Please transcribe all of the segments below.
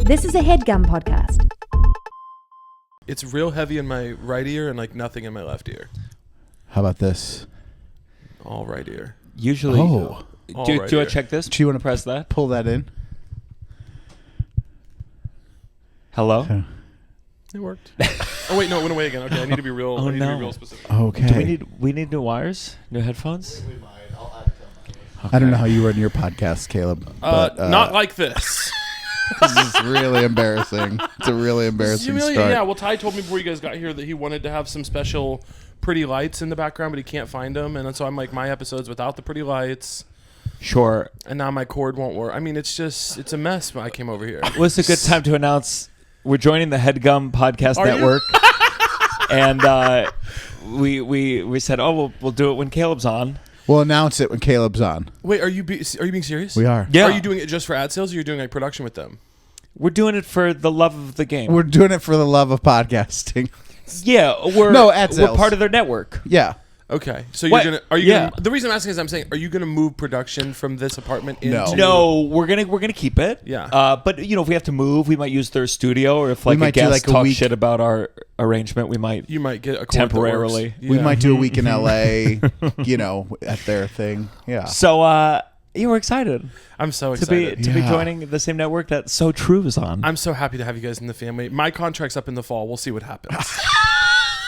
This is a Headgum podcast. It's real heavy in my right ear and like nothing in my left ear. How about this? All right ear. Usually, Oh. do you want to check this? Do you want to press that? pull that in? Hello? It worked. Oh wait, no, it went away again. Okay, I need to be real. Oh, I need to no. be real specific. Okay. Do we need new wires? New headphones? I don't know how you run your podcast, Caleb. But, Not like this. This is really embarrassing. It's a really embarrassing start. Yeah. Well, Ty told me before you guys got here that he wanted to have some special pretty lights in the background, but he can't find them, and so I'm like my episodes without the pretty lights. Sure. And now my cord won't work. I mean, it's a mess when I came over here. Well, it's a good time to announce we're joining the Headgum Podcast Are you? Network. And we said, we'll do it when Caleb's on. We'll announce it when Caleb's on. Wait, are you being serious? We are. Yeah. Are you doing it just for ad sales, or you're doing like production with them? We're doing it for the love of the game. We're doing it for the love of podcasting. Yeah, ad we're sales. part of their network. Yeah. Okay, so What? are you Yeah. gonna, the reason I'm asking is I'm saying, are you gonna move production from this apartment into? No, we're gonna keep it. Yeah. But if we have to move, we might use their studio, or if like might a do, guest like, a talks week. shit about our arrangement, we might. You might get a cord Temporarily. that works. We Yeah. might do a week in LA, at their thing. Yeah. So we're excited I'm so to be excited. be Yeah. joining the same network that So True is on. I'm so happy to have you guys in the family. My contract's up in the fall. We'll see what happens.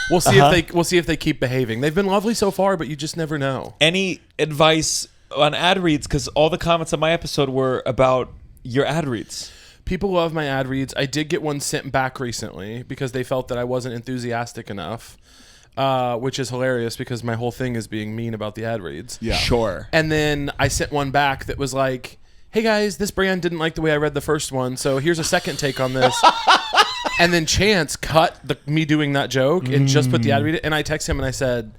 We'll see if they keep behaving. They've been lovely so far, but you just never know. Any advice on ad reads? Because all the comments on my episode were about your ad reads. People love my ad reads. I did get one sent back recently because they felt that I wasn't enthusiastic enough, which is hilarious because my whole thing is being mean about the ad reads. Yeah. Sure. And then I sent one back that was like, hey guys, this brand didn't like the way I read the first one, so here's a second take on this. And then Chance cut me doing that joke and just put the ad read. And I text him and I said,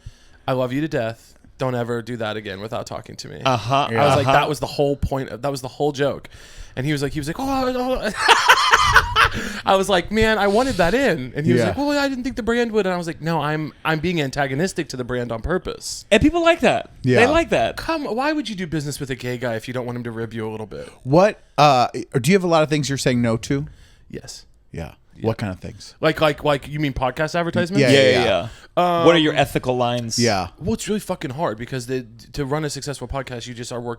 I love you to death. Don't ever do that again without talking to me. Uh-huh. I was like, that was the whole point. That was the whole joke. And he was like, oh. I was like, man, I wanted that in. And he was like, well, I didn't think the brand would. And I was like, no, I'm being antagonistic to the brand on purpose. And people like that. Yeah. They like that. Why would you do business with a gay guy if you don't want him to rib you a little bit? What? Do you have a lot of things you're saying no to? Yes. Yeah. What kind of things? Like you mean podcast advertisements? Yeah. What are your ethical lines? Yeah. Well, it's really fucking hard because to run a successful podcast,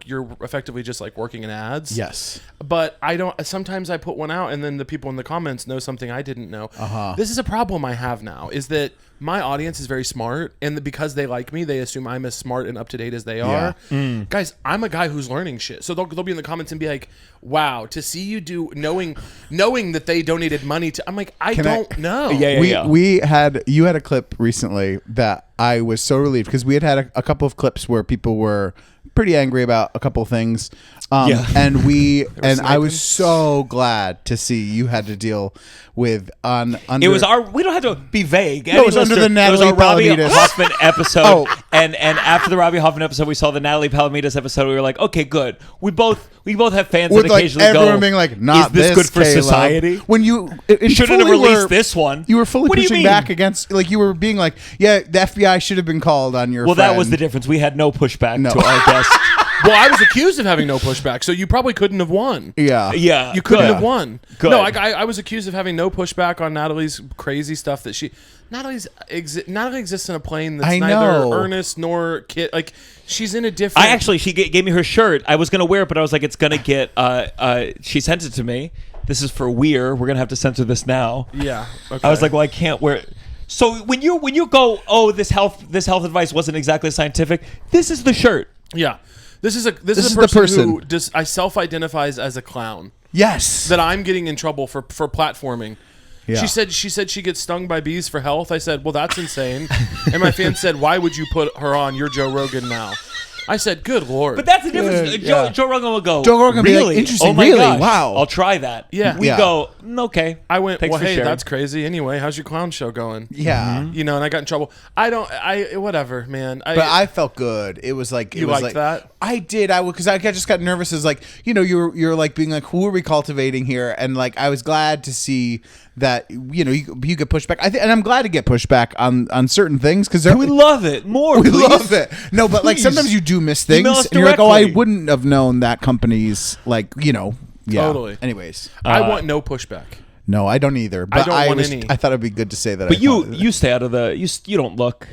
you're effectively just like working in ads. Yes. But sometimes I put one out and then the people in the comments know something I didn't know. Uh-huh. This is a problem I have now is that my audience is very smart and because they like me, they assume I'm as smart and up to date as they are. Guys, I'm a guy who's learning shit. So they'll be in the comments and be like, wow, to see you do knowing that they donated money to, I'm like, I don't know. Yeah. You had a clip recently that I was so relieved because we had a couple of clips where people were pretty angry about a couple of things. And I was so glad to see you had to deal with under. It was we don't have to be vague. No, it was under the Natalie It was our Robbie Palamides. Hoffman episode. And after the Robbie Hoffman episode, we saw the Natalie Palamides episode. We were like, okay, good. We both have fans with that like occasionally everyone go, being like, not is this good for Caleb. society? When you Shouldn't have released this one. You were fully What do you pushing mean? back against, like you were being like, yeah, the FBI should have been called on your Well, friend. that was the difference. We had no pushback No. to our guest. Well, I was accused of having no pushback, so you probably couldn't have won. Yeah. Yeah. You couldn't good. have won. Good. No, I was accused of having no pushback on Natalie's crazy stuff that Natalie exists in a plane that's I neither know. earnest nor kid. Like she's in a different. She gave me her shirt. I was gonna wear it, but I was like, it's gonna get. She sent it to me. This is for Weir. We're gonna have to censor this now. Yeah. Okay. I was like, well, I can't wear it. So when you go, oh, this health advice wasn't exactly scientific. This is the shirt. Yeah. This is a is person, the person. who I self-identifies as a clown. Yes. That I'm getting in trouble for platforming. Yeah. She said she gets stung by bees for health. I said, well, that's insane. And my fan said, why would you put her on? You're Joe Rogan now. I said, good Lord. But that's the difference. Good, Joe, yeah. Joe Rogan will go, Joe Rogan will be like, really? interesting, Oh my really? gosh, Wow. I'll try that. Yeah. We Yeah. go, okay. I went, Thanks well, for hey, sharing. that's crazy. Anyway, how's your clown show going? Yeah. And I got in trouble. Whatever, man. But I felt good. It was like You was liked like, that? I did. Because I just got nervous. As like you're like being like, who are we cultivating here? And like I was glad to see that you get pushback. And I'm glad to get pushback on certain things because we love it more. we please. love it. No, but like Please. sometimes you do miss things, Email us and you're like, oh, I directly. wouldn't have known that company's like Yeah. Totally. Anyways, I want no pushback. no, I don't either. But don't want any. I thought it'd be good to say that. But I wanted it. you stay out of the. You don't look.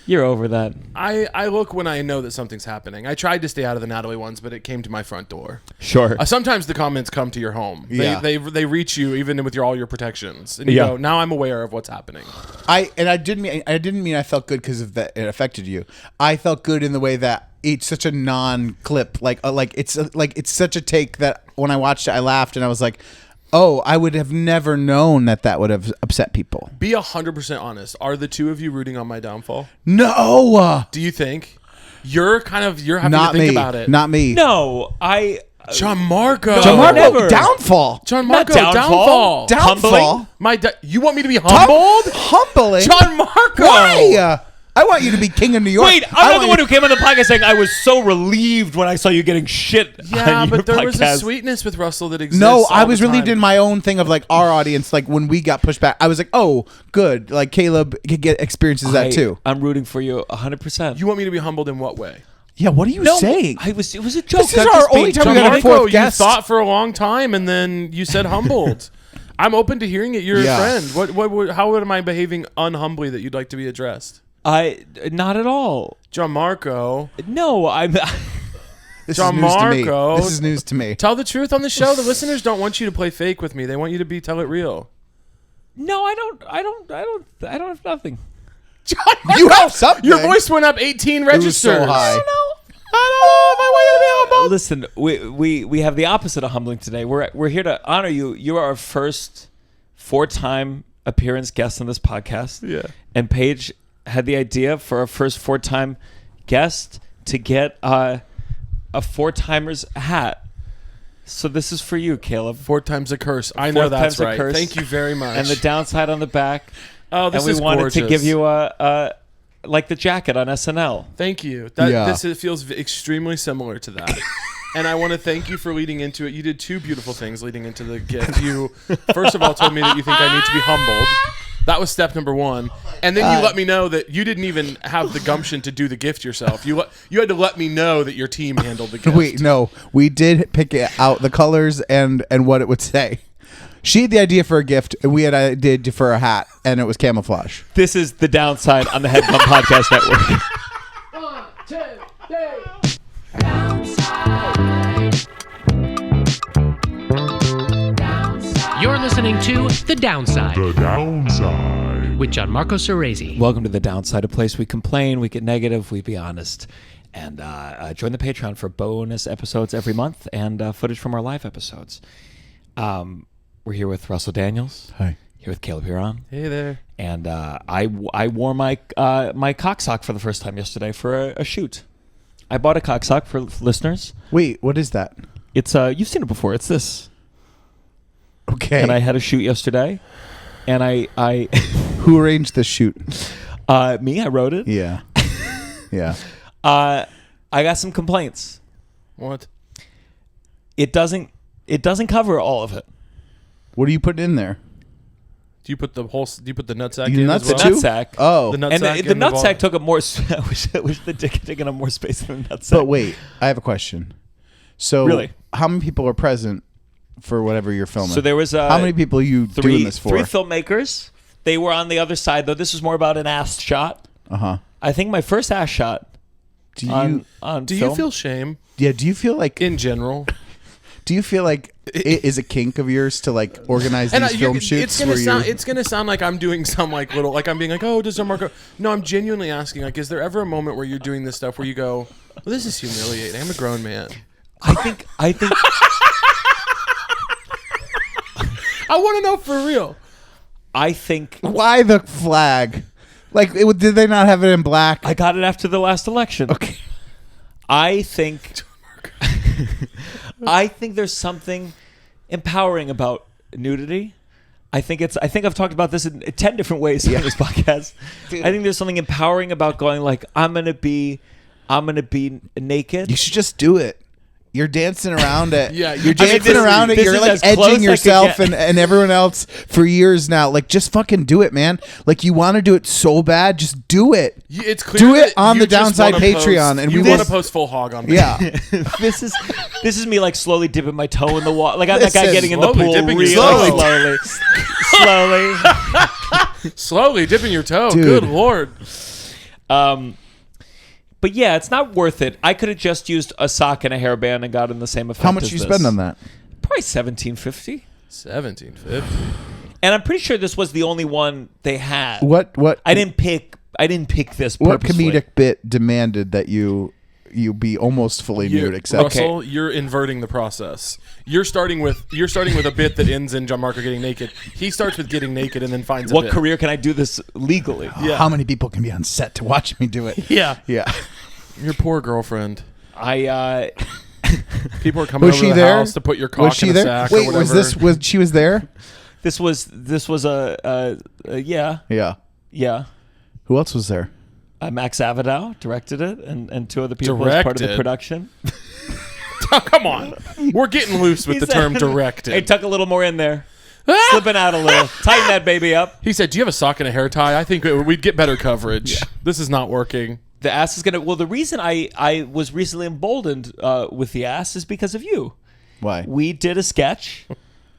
You're over that. I look when I know that something's happening. I tried to stay out of the Natalie ones, but it came to my front door. Sure. Sometimes the comments come to your home. Yeah. They reach you even with all your protections, and you Yeah. go, now I'm aware of what's happening. I didn't mean I felt good because of that it affected you. I felt good in the way that it's such a non-clip, like it's such a take that when I watched it, I laughed and I was like, oh, I would have never known that would have upset people. Be 100% honest. Are the two of you rooting on my downfall? No, Do you think you're having not to think me. about it? Not me. No, Gianmarco. Gianmarco, never. downfall. Gianmarco, Not downfall. Downfall. You want me to be humbled? Humbling. Gianmarco. Why? I want you to be king of New York. Wait, I'm not the one who came on the podcast saying I was so relieved when I saw you getting shit. Yeah, on your but there was a podcast. sweetness with Russell that exists. No, all I was the relieved time. in my own thing of like our audience. Like when we got pushed back, I was like, "Oh, good." Like Caleb could get experiences that too. I'm rooting for you 100%. You want me to be humbled in what way? Yeah, what are you saying? It was a joke. This is I'm our just being only time we got a Gianmarco, fourth you guest. thought for a long time, and then you said humbled. I'm open to hearing it. You're Yeah. a friend. How am I behaving unhumbly that you'd like to be addressed? Not at all. Gianmarco, No, I'm. This is news to me. Gianmarco. This is news to me. tell the truth on the show. The listeners don't want you to play fake with me. They want you to tell it real. No, I don't have nothing. You have something. Your voice went up 18 registers. so high. I don't know if I want you to be humbled. Listen, we have the opposite of humbling today. We're here to honor you. You are our first 4-time appearance guest on this podcast. Yeah. And Paige had the idea for our first 4-time guest to get a 4-timers hat. So this is for you, Caleb. 4 times a curse. I know 4 that's times a right. curse. Thank you very much. And the downside on the back. oh, this And we is wanted gorgeous. to give you a like the jacket on SNL. Thank you. Yeah. This feels extremely similar to that. And I want to thank you for leading into it. You did 2 beautiful things leading into the gift. You, first of all, told me that you think I need to be humbled. That was step number 1. And then you let me know that you didn't even have the gumption to do the gift yourself. You had to let me know that your team handled the gift. Wait, no, we did pick it out the colors and what it would say. She had the idea for a gift, and we had an idea for a hat, and it was camouflage. This is the downside on the Headgum Podcast Network. 1, 2, 3. You're listening to The Downside The Downside. with Gianmarco Soresi. Welcome to the downside, a place we complain, we get negative, we be honest, and join the Patreon for bonus episodes every month and footage from our live episodes. We're here with Russell Daniels. Hi. Here with Caleb Hearon. Hey there. And I wore my my cock sock for the first time yesterday for a shoot. I bought a cock sock for listeners. Wait, what is that? It's you've seen it before. It's this. Okay. And I had a shoot yesterday, and I Who arranged the shoot? me, I wrote it. Yeah. Yeah. I got some complaints. What? It doesn't cover all of it. What are you putting in there? Do you put the nutsack You in nuts as well? it too? Nutsack. Oh. The nutsack And the and the nutsack ball. took up more. I wish the dick had taken up more space than the nutsack. But wait, I have a question. So, Really? how many people are present for whatever you're filming? So there was how many people are you doing this for? 3 filmmakers. They were on the other side, though. This was more about an ass shot. I think my first ass shot. Do you? On Do film. you feel shame Yeah. Do you feel like? in general? Do you feel like it is a kink of yours to like organize these film shoots? It's gonna sound like I'm doing some like little like I'm being like, oh, does Gianmarco? No, I'm genuinely asking. Like, is there ever a moment where you're doing this stuff where you go, well, this is humiliating. I'm a grown man. I think. I want to know for real. I think. Why the flag? Like, did they not have it in black? I got it after the last election. Okay. I think. I think there's something empowering about nudity. I think I've talked about this in 10 different ways on this podcast. I think there's something empowering about going like I'm gonna be naked. You should just do it. You're dancing around it. Yeah, you're dancing around it. this You're is like as close edging I yourself could and everyone else for years now. Like, just fucking do it, man. Like, you want to do it so bad, just do it. It's clear. Do it that on you the just Downside wanna Patreon, post, and you we want will- to post full hog on. Yeah. This is me like slowly dipping my toe in the water. Like I'm that guy Listen, getting in the slowly pool dipping your really toe. slowly. Slowly dipping your toe. Dude. Good Lord. But yeah, it's not worth it. I could have just used a sock and a hairband and gotten the same effect. How much as you this. spend on that? Probably $17.50. 1750. And I'm pretty sure this was the only one they had. What I didn't pick this what purposely. comedic bit demanded that you be almost fully nude? Except Russell, you're inverting the process. You're starting with a bit that ends in Gianmarco getting naked. He starts with getting naked and then finds a What bit. career can I do this legally? Yeah. how many people can be on set to watch me do it? Yeah. Yeah. Your poor girlfriend. People are coming Was over she to the there? house to put your cock Was she in a there? sack Wait, or whatever. was she was there? This was a Yeah. yeah. Who else was there? Max Avidow directed it, and two other people as part of the Directed? production. Oh, come on. We're getting loose with He the said- term directed. Hey, tuck a little more in there. Slipping out a little. Tighten that baby up. He said, "Do you have a sock and a hair tie? I think we'd get better coverage. This is not working." The ass is gonna. Well, the reason I was recently emboldened with the ass is because of you. Why? We did a sketch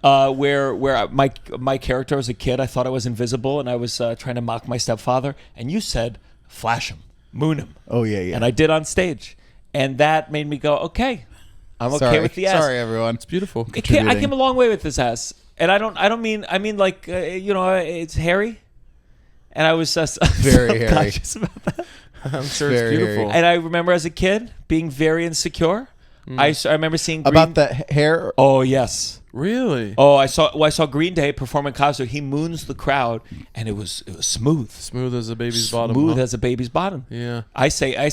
where my character as a kid, I thought I was invisible and I was trying to mock my stepfather, and you said, "Flash him, moon him." Oh yeah. And I did on stage, and that made me go, "Okay, I'm okay with the ass." Sorry, everyone. It's beautiful. I came a long way with this ass, and I mean like it's hairy, and I was Very hairy. self-conscious about that. I'm sure Very it's beautiful. hairy. And I remember as a kid being very insecure. I remember seeing About the hair. Oh yes. Really? Oh, I saw Green Day perform in concert. He moons the crowd, and it was smooth, Smooth as a baby's bottom. smooth huh? as a baby's bottom. Yeah.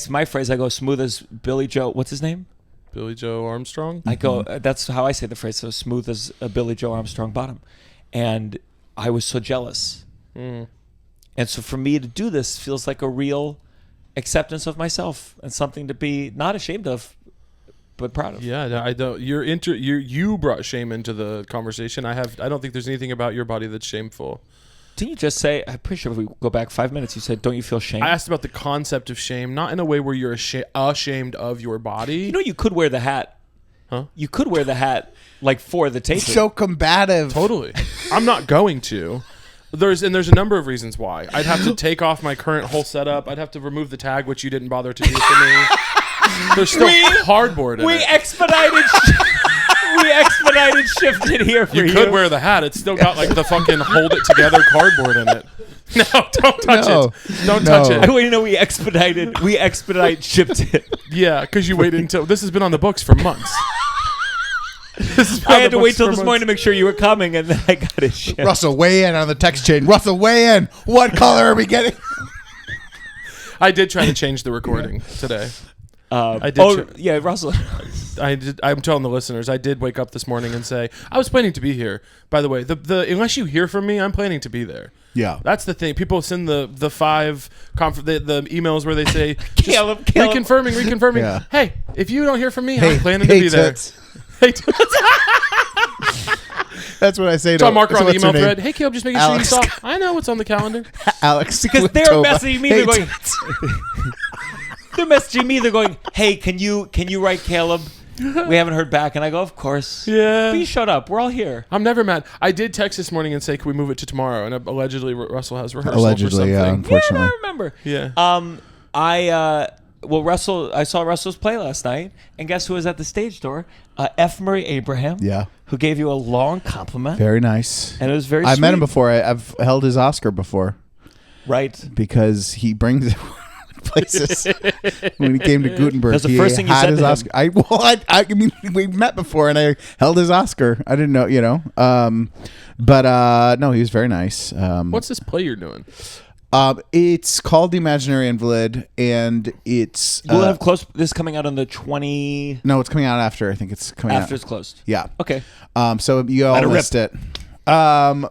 My phrase. I go smooth as Billy Joe. What's his name? Billy Joe Armstrong. I go. That's how I say the phrase. So smooth as a Billy Joe Armstrong bottom, and I was so jealous. And so for me to do this feels like a real acceptance of myself and something to be not ashamed of, but proud of. Yeah, no, I don't. You brought shame into the conversation. I don't think there's anything about your body that's shameful. Didn't you just say? I'm pretty sure if we go back 5 minutes, you said, "Don't you feel shame?" I asked about the concept of shame, not in a way where you're ashamed of your body. You know, you could wear the hat. Huh? You could wear the hat like for the tape. So combative. Totally. I'm not going to. There's a number of reasons why. I'd have to take off my current whole setup. I'd have to remove the tag, which you didn't bother to do for me. There's still cardboard in We it. expedited shifted here for you. You could wear the hat. It's still got like the fucking hold it together cardboard in it. No, don't touch No. it. Don't No. touch I it. want you to know we shipped it. Yeah, because you waited until this has been on the books for months. I had to wait till this morning to make sure you were coming, and then I got it shipped. Russell, weigh in on the text chain. Russell, weigh in. What color are we getting? I did try to change the recording today. I did. Oh, yeah, Russell. I did. I'm telling the listeners. I did wake up this morning and say I was planning to be here. By the way, the unless you hear from me, I'm planning to be there. Yeah. That's the thing. People send the emails where they say Caleb. reconfirming. Yeah. Hey, if you don't hear from me, I'm planning to hey, be there. toots. Hey, toots. That's what I say to John Marker on the what's her email name? thread. Hey, Caleb, just making sure you Alex. saw. I know what's on the calendar. Alex. Because with they're Tovah. messaging me. Hey, They're going. toots. They're messaging me. They're going, "Hey, can you write Caleb? We haven't heard back." And I go, "Of course." Yeah. Please shut up. We're all here. I'm never mad. I did text this morning and say, "Can we move it to tomorrow?" And allegedly, Russell has rehearsal for Allegedly, yeah, something. Yeah, unfortunately. no, I remember. Yeah. I saw Russell's play last night, and guess who was at the stage door? F. Murray Abraham. Yeah. Who gave you a long compliment, Very nice. and it was very. I met him sweet. before. I've held his Oscar before Right. because he brings it places. When he came to Gutenberg, That's the he first thing you had said his to him. Oscar. I mean, we met before, and I held his Oscar. I didn't know, but no, he was very nice. What's this play you're doing? It's called The Imaginary Invalid, and it's We'll have this coming out on the 20 no, it's coming out after. I think it's coming after out. it's closed. Yeah. Okay. So you all Let it rip. missed it. No,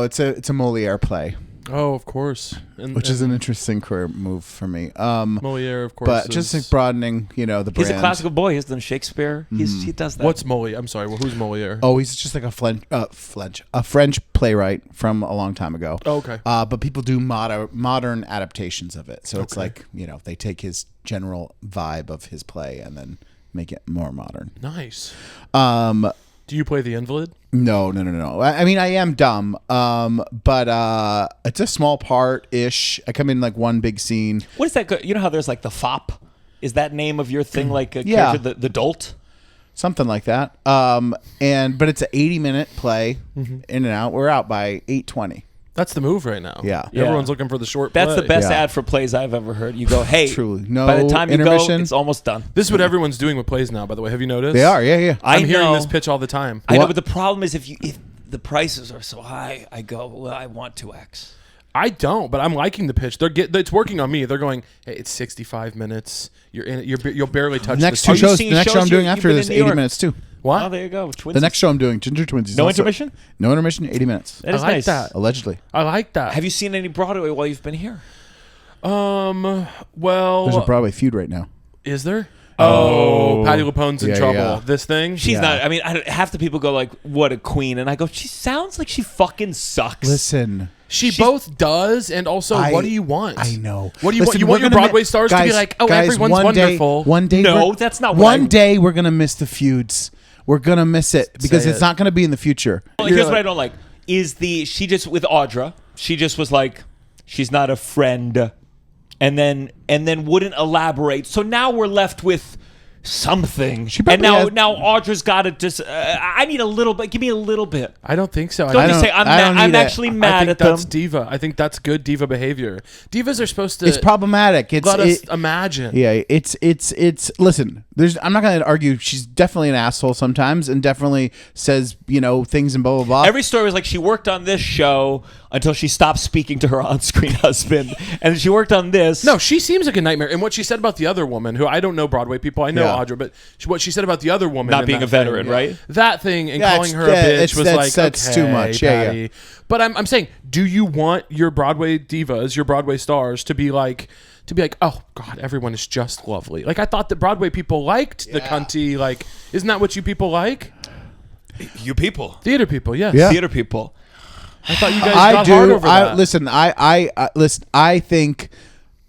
it's a Moliere play. Oh, of course. Which is an interesting career move for me. Moliere, of course. But just like broadening, the brand. He's a classical boy. He's done Shakespeare. He does that. What's Moliere? I'm sorry. Well, who's Moliere? Oh, he's just like a French playwright from a long time ago. Oh, okay. But people do modern adaptations of it. So it's like, they take his general vibe of his play and then make it more modern. Nice. Do you play the invalid? No. I mean, I am dumb, but it's a small part-ish. I come in like one big scene. What is that? You know how there's like the fop? Is that name of your thing like a character, the dolt? Something like that. But it's an 80-minute play, in and out. We're out by 8:20. That's the move right now. Yeah. Everyone's looking for the short That's play. the best Yeah. ad for plays I've ever heard. You go, hey, Truly. No by the time you intermission. go, it's almost done. This is what everyone's doing with plays now, by the way. Have you noticed? They are, yeah. I I'm hearing know. this pitch all the time. I know, What? but the problem is if the prices are so high, I go, well, I want 2x. I don't, but I'm liking the pitch. It's working on me. They're going, hey, it's 65 minutes. You're in it. You'll barely touch Next the two shows. seeing The next show I'm shows doing you've after been this in New 80 York? minutes too. What? Oh, there you go. The next show I'm doing, Ginger Twins. is No also- intermission? No intermission. 80 minutes. That is I like nice. that. Allegedly. I like that. Have you seen any Broadway while you've been here? Well, There's a Broadway feud right now. is there? Oh, Patti LuPone's in Yeah, trouble. yeah. This thing? She's Yeah. not. I mean, half the people go like, "What a queen," and I go, "She sounds like she fucking sucks." Listen. She both does, and also, what do you want? I know. What do you Listen, want? You we're want your gonna Broadway stars to be like, oh, guys, everyone's one wonderful. One day, No, that's not what One day we're gonna miss the feuds. We're gonna miss it because Say it's it. not gonna be in the future. Well, here's what I don't like: is she just with Audra? She just was like, she's not a friend, and then wouldn't elaborate. So now we're left with something. She probably and has- now Audra's got to just. I need a little bit. Give me a little bit. I don't think so. Don't I just don't- say I'm I don't I'm need it. actually I mad think at them. that's diva. I think that's good diva behavior. Divas are supposed to It's problematic. let us imagine. Yeah, it's listen, I'm not going to argue she's definitely an asshole sometimes and definitely says, things and blah blah blah. Every story was like she worked on this show until she stopped speaking to her on-screen husband, and she worked on this. No, she seems like a nightmare. And what she said about the other woman, who I don't know Broadway people, I know Yeah. Audra, but what she said about the other woman, Not in being that a veteran, thing, right? That thing and Yeah, calling her it's- a yeah, bitch was like, that's okay, too much. Yeah, Patty. But I'm saying, do you want your Broadway divas, your Broadway stars, to be like, oh God, everyone is just lovely. Like I thought that Broadway people liked the cunty. Like, isn't that what you people like? You people, Theater people, yes. Yeah. theater people. I thought you guys I got do. hard over that. Listen. Listen. I think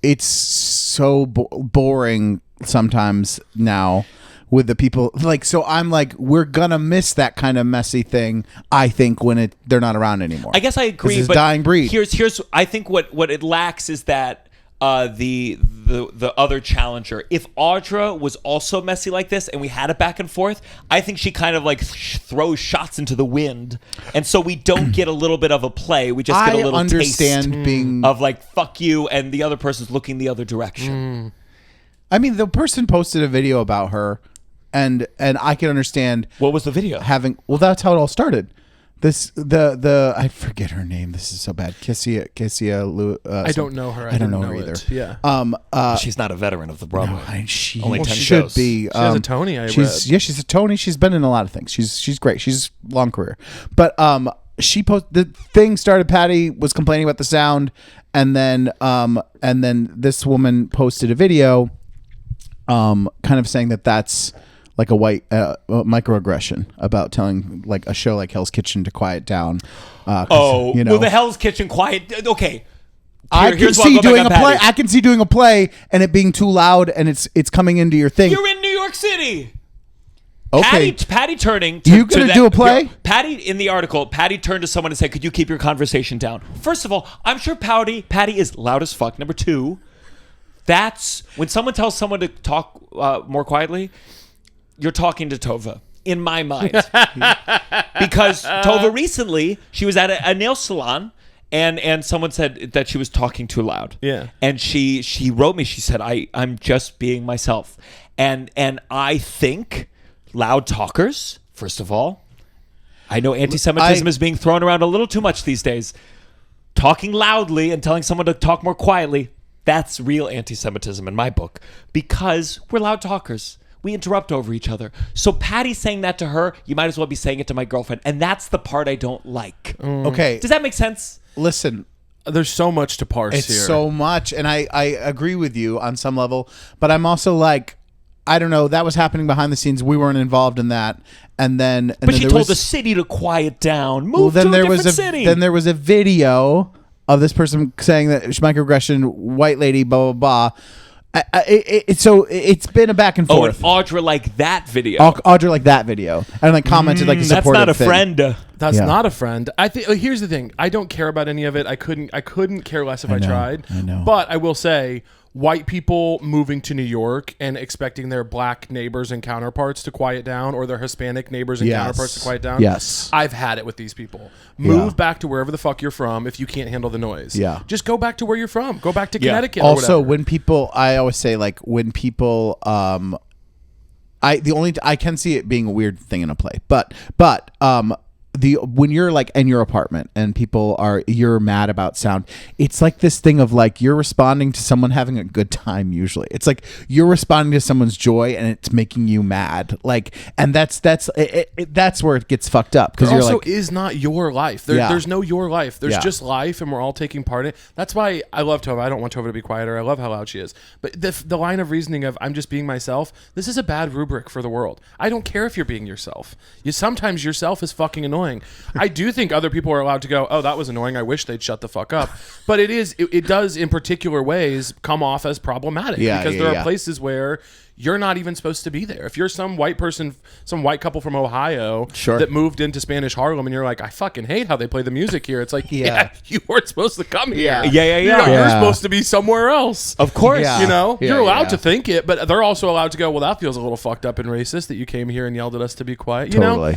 it's so boring sometimes now with the people. Like, so I'm like, we're gonna miss that kind of messy thing. I think when they're not around anymore. I guess I agree. This is but dying breed. Here's I think what it lacks is that the other challenger. If Audra was also messy like this and we had it back and forth, I think she kind of like throws shots into the wind, and so we don't get a little bit of a play. We just get a little understand taste being of like fuck you, and the other person's looking the other direction. I mean, the person posted a video about her, and I can understand What was the video? having. Well, that's how it all started. The I forget her name. This is so bad. Kissia. I don't know her. I don't know didn't her either. it. Yeah. She's not a veteran of the Broadway. She Only 10 should shows. be. She has a Tony, I read. She's a Tony. She's been in a lot of things. She's great. She's long career. But she the thing started. Patty was complaining about the sound, and then this woman posted a video, kind of saying that's like a white microaggression about telling like a show like Hell's Kitchen to quiet down. Well, the Hell's Kitchen quiet. Okay. I can Here's what I'll see go back doing on a play. Patty. I can see doing a play and it being too loud and it's coming into your thing. You're in New York City. Okay. Patty turning. You gonna do a play? Patty, in the article, Patty turned to someone and said, "Could you keep your conversation down?" First of all, I'm sure Patty is loud as fuck. Number two, that's when someone tells someone to talk more quietly, you're talking to Tovah. In my mind, because Tovah recently she was at a nail salon. And someone said that she was talking too loud. Yeah. And she wrote me. She said, I'm just being myself. And I think loud talkers, first of all, I know anti-Semitism is being thrown around a little too much these days. Talking loudly and telling someone to talk more quietly, that's real anti-Semitism in my book. Because we're loud talkers. We interrupt over each other. So Patty saying that to her, you might as well be saying it to my girlfriend. And that's the part I don't like. Okay. Does that make sense? Listen, There's so much to parse It's here. so much, and I agree with you on some level, but I'm also like, I don't know, that was happening behind the scenes. We weren't involved in that. But she told the city to quiet down. Move then to a there different was city. Then there was a video of this person saying that microaggression, white lady, blah, blah, blah. So it's been a back and forth. And Audra liked that video. Audra liked that video. And like commented like a That's supportive not a thing. friend. That's Yeah. not a friend. I think here's the thing. I don't care about any of it. I couldn't care less if I tried. I know. But I will say, white people moving to New York and expecting their black neighbors and counterparts to quiet down, or their Hispanic neighbors and counterparts to quiet down. Yes. I've had it with these people. Move back to wherever the fuck you're from if you can't handle the noise. Yeah. Just go back to where you're from. Go back to Yeah. Connecticut. Or Also, whatever. when people, I always say like when people, I can see it being a weird thing in a play, but when you're like in your apartment and you're mad about sound, it's like this thing of like you're responding to someone having a good time. Usually it's like you're responding to someone's joy and it's making you mad, like, and that's where it gets fucked up, because there you're also like, is not your life. There's no your life. There's just life, and we're all taking part in it. That's why I love Tovah. I don't want Tovah to be quieter. I love how loud she is. But the line of reasoning of I'm just being myself, this is a bad rubric for the world. I don't care if you're being yourself. Sometimes yourself is fucking annoying. I do think other people are allowed to go, oh, that was annoying. I wish they'd shut the fuck up. But it does in particular ways come off as problematic, because there are places where you're not even supposed to be there. If you're some white person, some white couple from Ohio that moved into Spanish Harlem, and you're like, I fucking hate how they play the music here. It's like, yeah you weren't supposed to come here. You're supposed to be somewhere else. Of course. Yeah. You know, Yeah, you're allowed yeah. to think it, but they're also allowed to go, well, that feels a little fucked up and racist that you came here and yelled at us to be quiet. You know?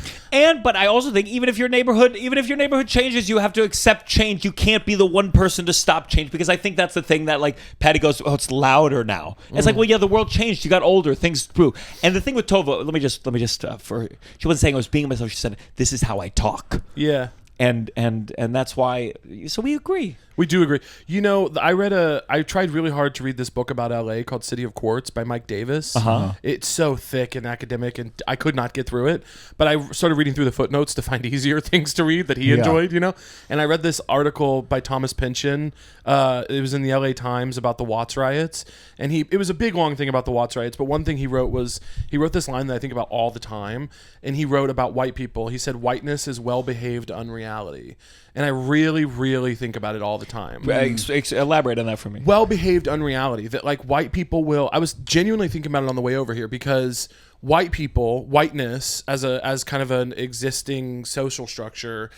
But I also think even if your neighborhood changes, you have to accept change. You can't be the one person to stop change, because I think that's the thing that like Patty goes, oh, it's louder now. It's like, well, yeah, the world changed. You got older, things grew. And the thing with Tovah, let me just she wasn't saying I was being myself. She said, this is how I talk. Yeah. And that's why. So we agree. We do agree. You know, I tried really hard to read this book about LA called City of Quartz by Mike Davis. It's so thick and academic, and I could not get through it. But I started reading through the footnotes to find easier things to read that he enjoyed, you know? And I read this article by Thomas Pynchon. It was in the LA Times about the Watts riots. And it was a big, long thing about the Watts riots. But one thing he wrote was, he wrote this line that I think about all the time. And he wrote about white people. He said, whiteness is well-behaved unreality. And I really, really think about it all the time. Elaborate on that for me. Well-behaved unreality, that like white people will. I was genuinely thinking about it on the way over here, because whiteness as kind of an existing social structure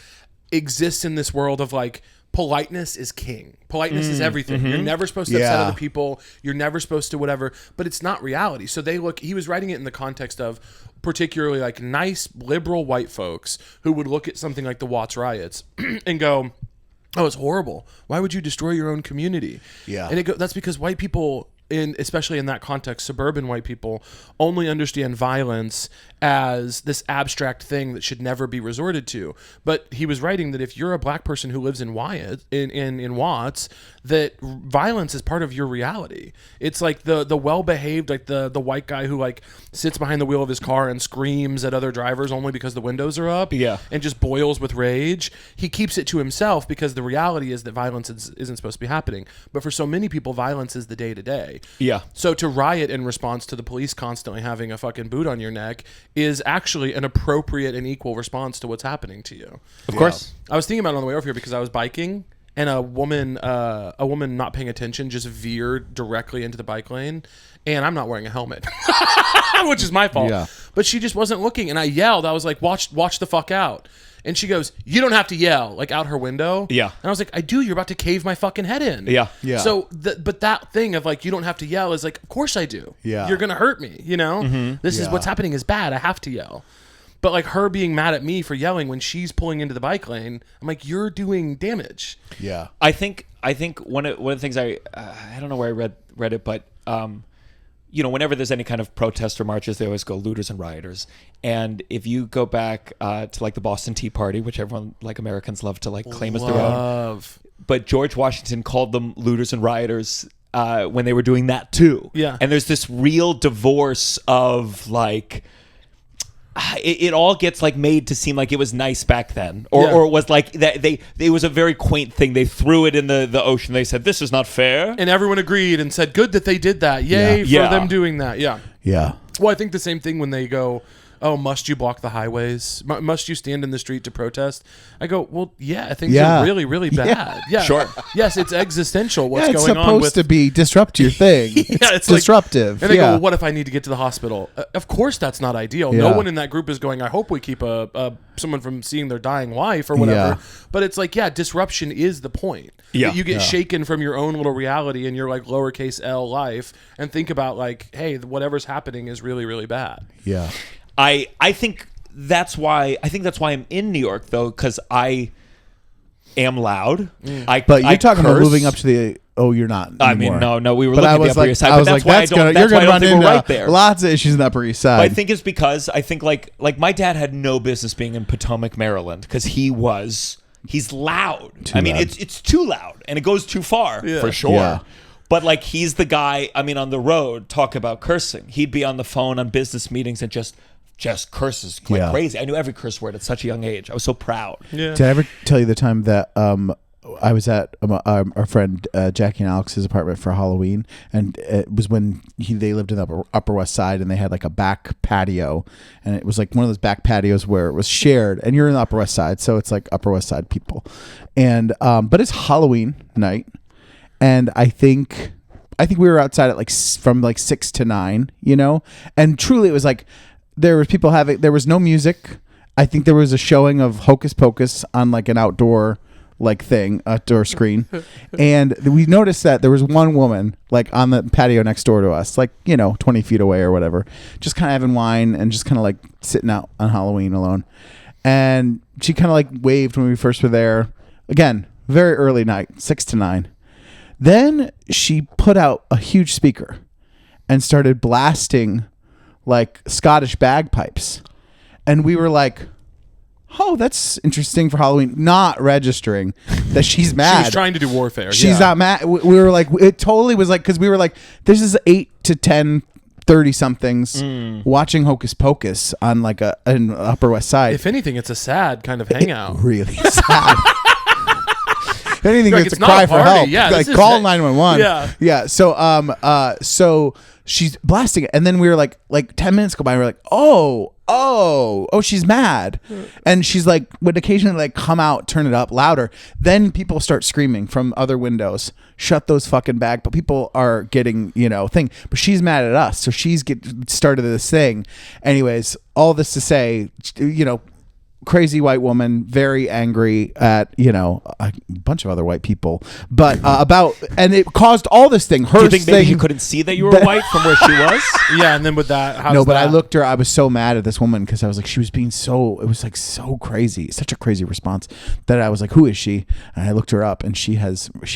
exists in this world of like, politeness is king. Politeness is everything. You're never supposed to upset other people. You're never supposed to whatever, but it's not reality. So he was writing it in the context of particularly like nice liberal white folks who would look at something like the Watts riots and go, oh, it's horrible. Why would you destroy your own community? Yeah. And that's because white people, especially in that context, suburban white people only understand violence as this abstract thing that should never be resorted to. But he was writing that if you're a black person who lives in Watts, that violence is part of your reality. It's like the well-behaved, like the white guy who like sits behind the wheel of his car and screams at other drivers only because the windows are up, and just boils with rage. He keeps it to himself because the reality is that violence isn't supposed to be happening. But for so many people, violence is the day-to-day. Yeah. So to riot in response to the police constantly having a fucking boot on your neck is actually an appropriate and equal response to what's happening to you. Of course. I was thinking about it on the way over here because I was biking, and a woman not paying attention just veered directly into the bike lane, and I'm not wearing a helmet, which is my fault. Yeah. But she just wasn't looking, and I yelled. I was like, watch the fuck out. And she goes, you don't have to yell, like out her window. Yeah. And I was like, I do. You're about to cave my fucking head in. Yeah. Yeah. So, but that thing of like, you don't have to yell is like, of course I do. Yeah. You're going to hurt me, you know? This is what's happening is bad. I have to yell. But like her being mad at me for yelling when she's pulling into the bike lane, I'm like, you're doing damage. Yeah. I think one of the things I don't know where I read it, but you know, whenever there's any kind of protest or marches, they always go looters and rioters. And if you go back to like the Boston Tea Party, which everyone, like Americans, love to like claim as their own, but George Washington called them looters and rioters when they were doing that too. Yeah. And there's this real divorce of like, it all gets like made to seem like it was nice back then, or it was like that it was a very quaint thing. They threw it in the ocean. They said, "This is not fair," and everyone agreed and said, "Good that they did that. Yay for them doing that." Yeah. Well, I think the same thing when they go, "Oh, must you block the highways? Must you stand in the street to protest?" I go, "Well, yeah, things are really, really bad. Yeah, sure. Yes, it's existential. What's it's going on supposed with to be disrupt your thing. It's disruptive. And they go, well, "What if I need to get to the hospital?" Of course, that's not ideal. No one in that group is going, "I hope we keep someone from seeing their dying wife or whatever." But it's like, disruption is the point. Yeah, you get shaken from your own little reality and your like lowercase L life, and think about like, hey, whatever's happening is really, really bad. Yeah. I think that's why I'm in New York though, because I am loud. But you're talking about moving up to the. Oh, you're not anymore. I mean, no, we were But looking I at the was Upper like, East Side. I was But like, that's why I don't you're gonna run think we're into right there. lots of issues in the Upper East Side. But I think it's because I think like my dad had no business being in Potomac, Maryland, because he's loud. Too loud. It's too loud and it goes too far for sure. Yeah. But like he's the guy. I mean, on the road, talk about cursing. He'd be on the phone on business meetings and just curses like crazy. I knew every curse word at such a young age. I was so proud. Yeah. Did I ever tell you the time that I was at our friend Jackie and Alex's apartment for Halloween, and it was when they lived in the Upper West Side, and they had like a back patio, and it was like one of those back patios where it was shared, and you're in the Upper West Side, so it's like Upper West Side people, and but it's Halloween night, and I think we were outside at from 6 to 9, and truly it was like there was no music. I think there was a showing of Hocus Pocus on like an outdoor outdoor screen, and we noticed that there was one woman like on the patio next door to us, 20 feet away or whatever, just kind of having wine and just kind of like sitting out on Halloween alone. And she kind of like waved when we first were there. Again, very early night, 6 to 9. Then she put out a huge speaker and started blasting like Scottish bagpipes, and we were like, oh, that's interesting for Halloween. Not registering that she's mad. She was trying to do warfare. She's not mad. We were like, it totally was like, because we were like, this is 8 to 10, 30 somethings watching Hocus Pocus on like an Upper West Side. If anything, it's a sad kind of hangout. Really sad. If anything, like, it's a cry for help. Yeah, like call 911. Yeah. So she's blasting it, and then we were like 10 minutes go by, and we're like, oh, she's mad, and she's like would occasionally like come out, turn it up louder. Then people start screaming from other windows, shut those fucking back. But people are getting thing. But she's mad at us, so she's started this thing. Anyways, all this to say, crazy white woman, very angry at a bunch of other white people, but and it caused all this thing. Do you think maybe she couldn't see that you were white from where she was? Yeah, and then with that, I looked her. I was so mad at this woman because I was like, she was being so. It was like so crazy, such a crazy response that I was like, who is she? And I looked her up, and she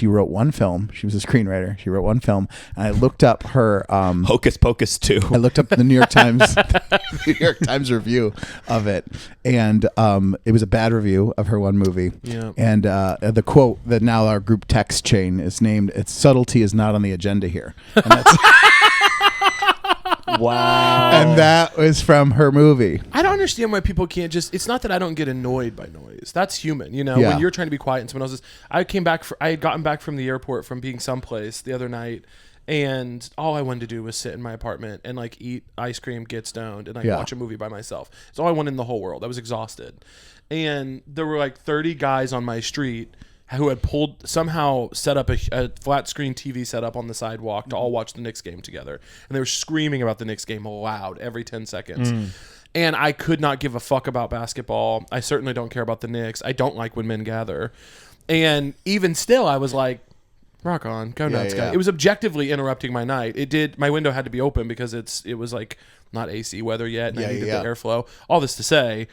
wrote one film. She was a screenwriter. She wrote one film, and I looked up her Hocus Pocus 2. I looked up the New York Times review of it, and it was a bad review of her one movie. Yeah. And the quote that now our group text chain is named, "It's subtlety is not on the agenda here." And that's wow. And that was from her movie. I don't understand why people can't just. It's not that I don't get annoyed by noise. That's human, Yeah. When you're trying to be quiet and someone else is. I had gotten back from the airport from being someplace the other night, and all I wanted to do was sit in my apartment and like eat ice cream, get stoned, and like watch a movie by myself. It's all I wanted in the whole world. I was exhausted, and there were like 30 guys on my street who had somehow set up a flat screen TV setup on the sidewalk to all watch the Knicks game together, and they were screaming about the Knicks game loud every 10 seconds. And I could not give a fuck about basketball. I certainly don't care about the Knicks. I don't like when men gather. And even still, I was like, rock on, go nuts, guy. It was objectively interrupting my night. It did. My window had to be open because it was like not AC weather yet, and I needed the airflow. All this to say,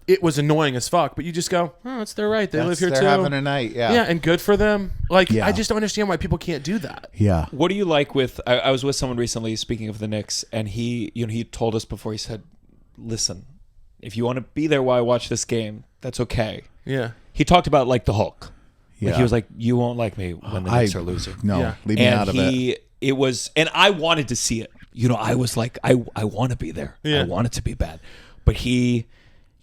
it was annoying as fuck. But you just go, oh, it's their right. They live here too. They're having a night. Yeah, and good for them. Like I just don't understand why people can't do that. Yeah. What do you like with? I was with someone recently. Speaking of the Knicks, and he told us before. He said, "Listen, if you want to be there while I watch this game, that's okay." Yeah. He talked about like the Hulk. Yeah. Like he was like, "You won't like me when the Knicks are losing." No, leave me out of it. It was, and I wanted to see it. I was like, I want to be there. Yeah. I want it to be bad. but he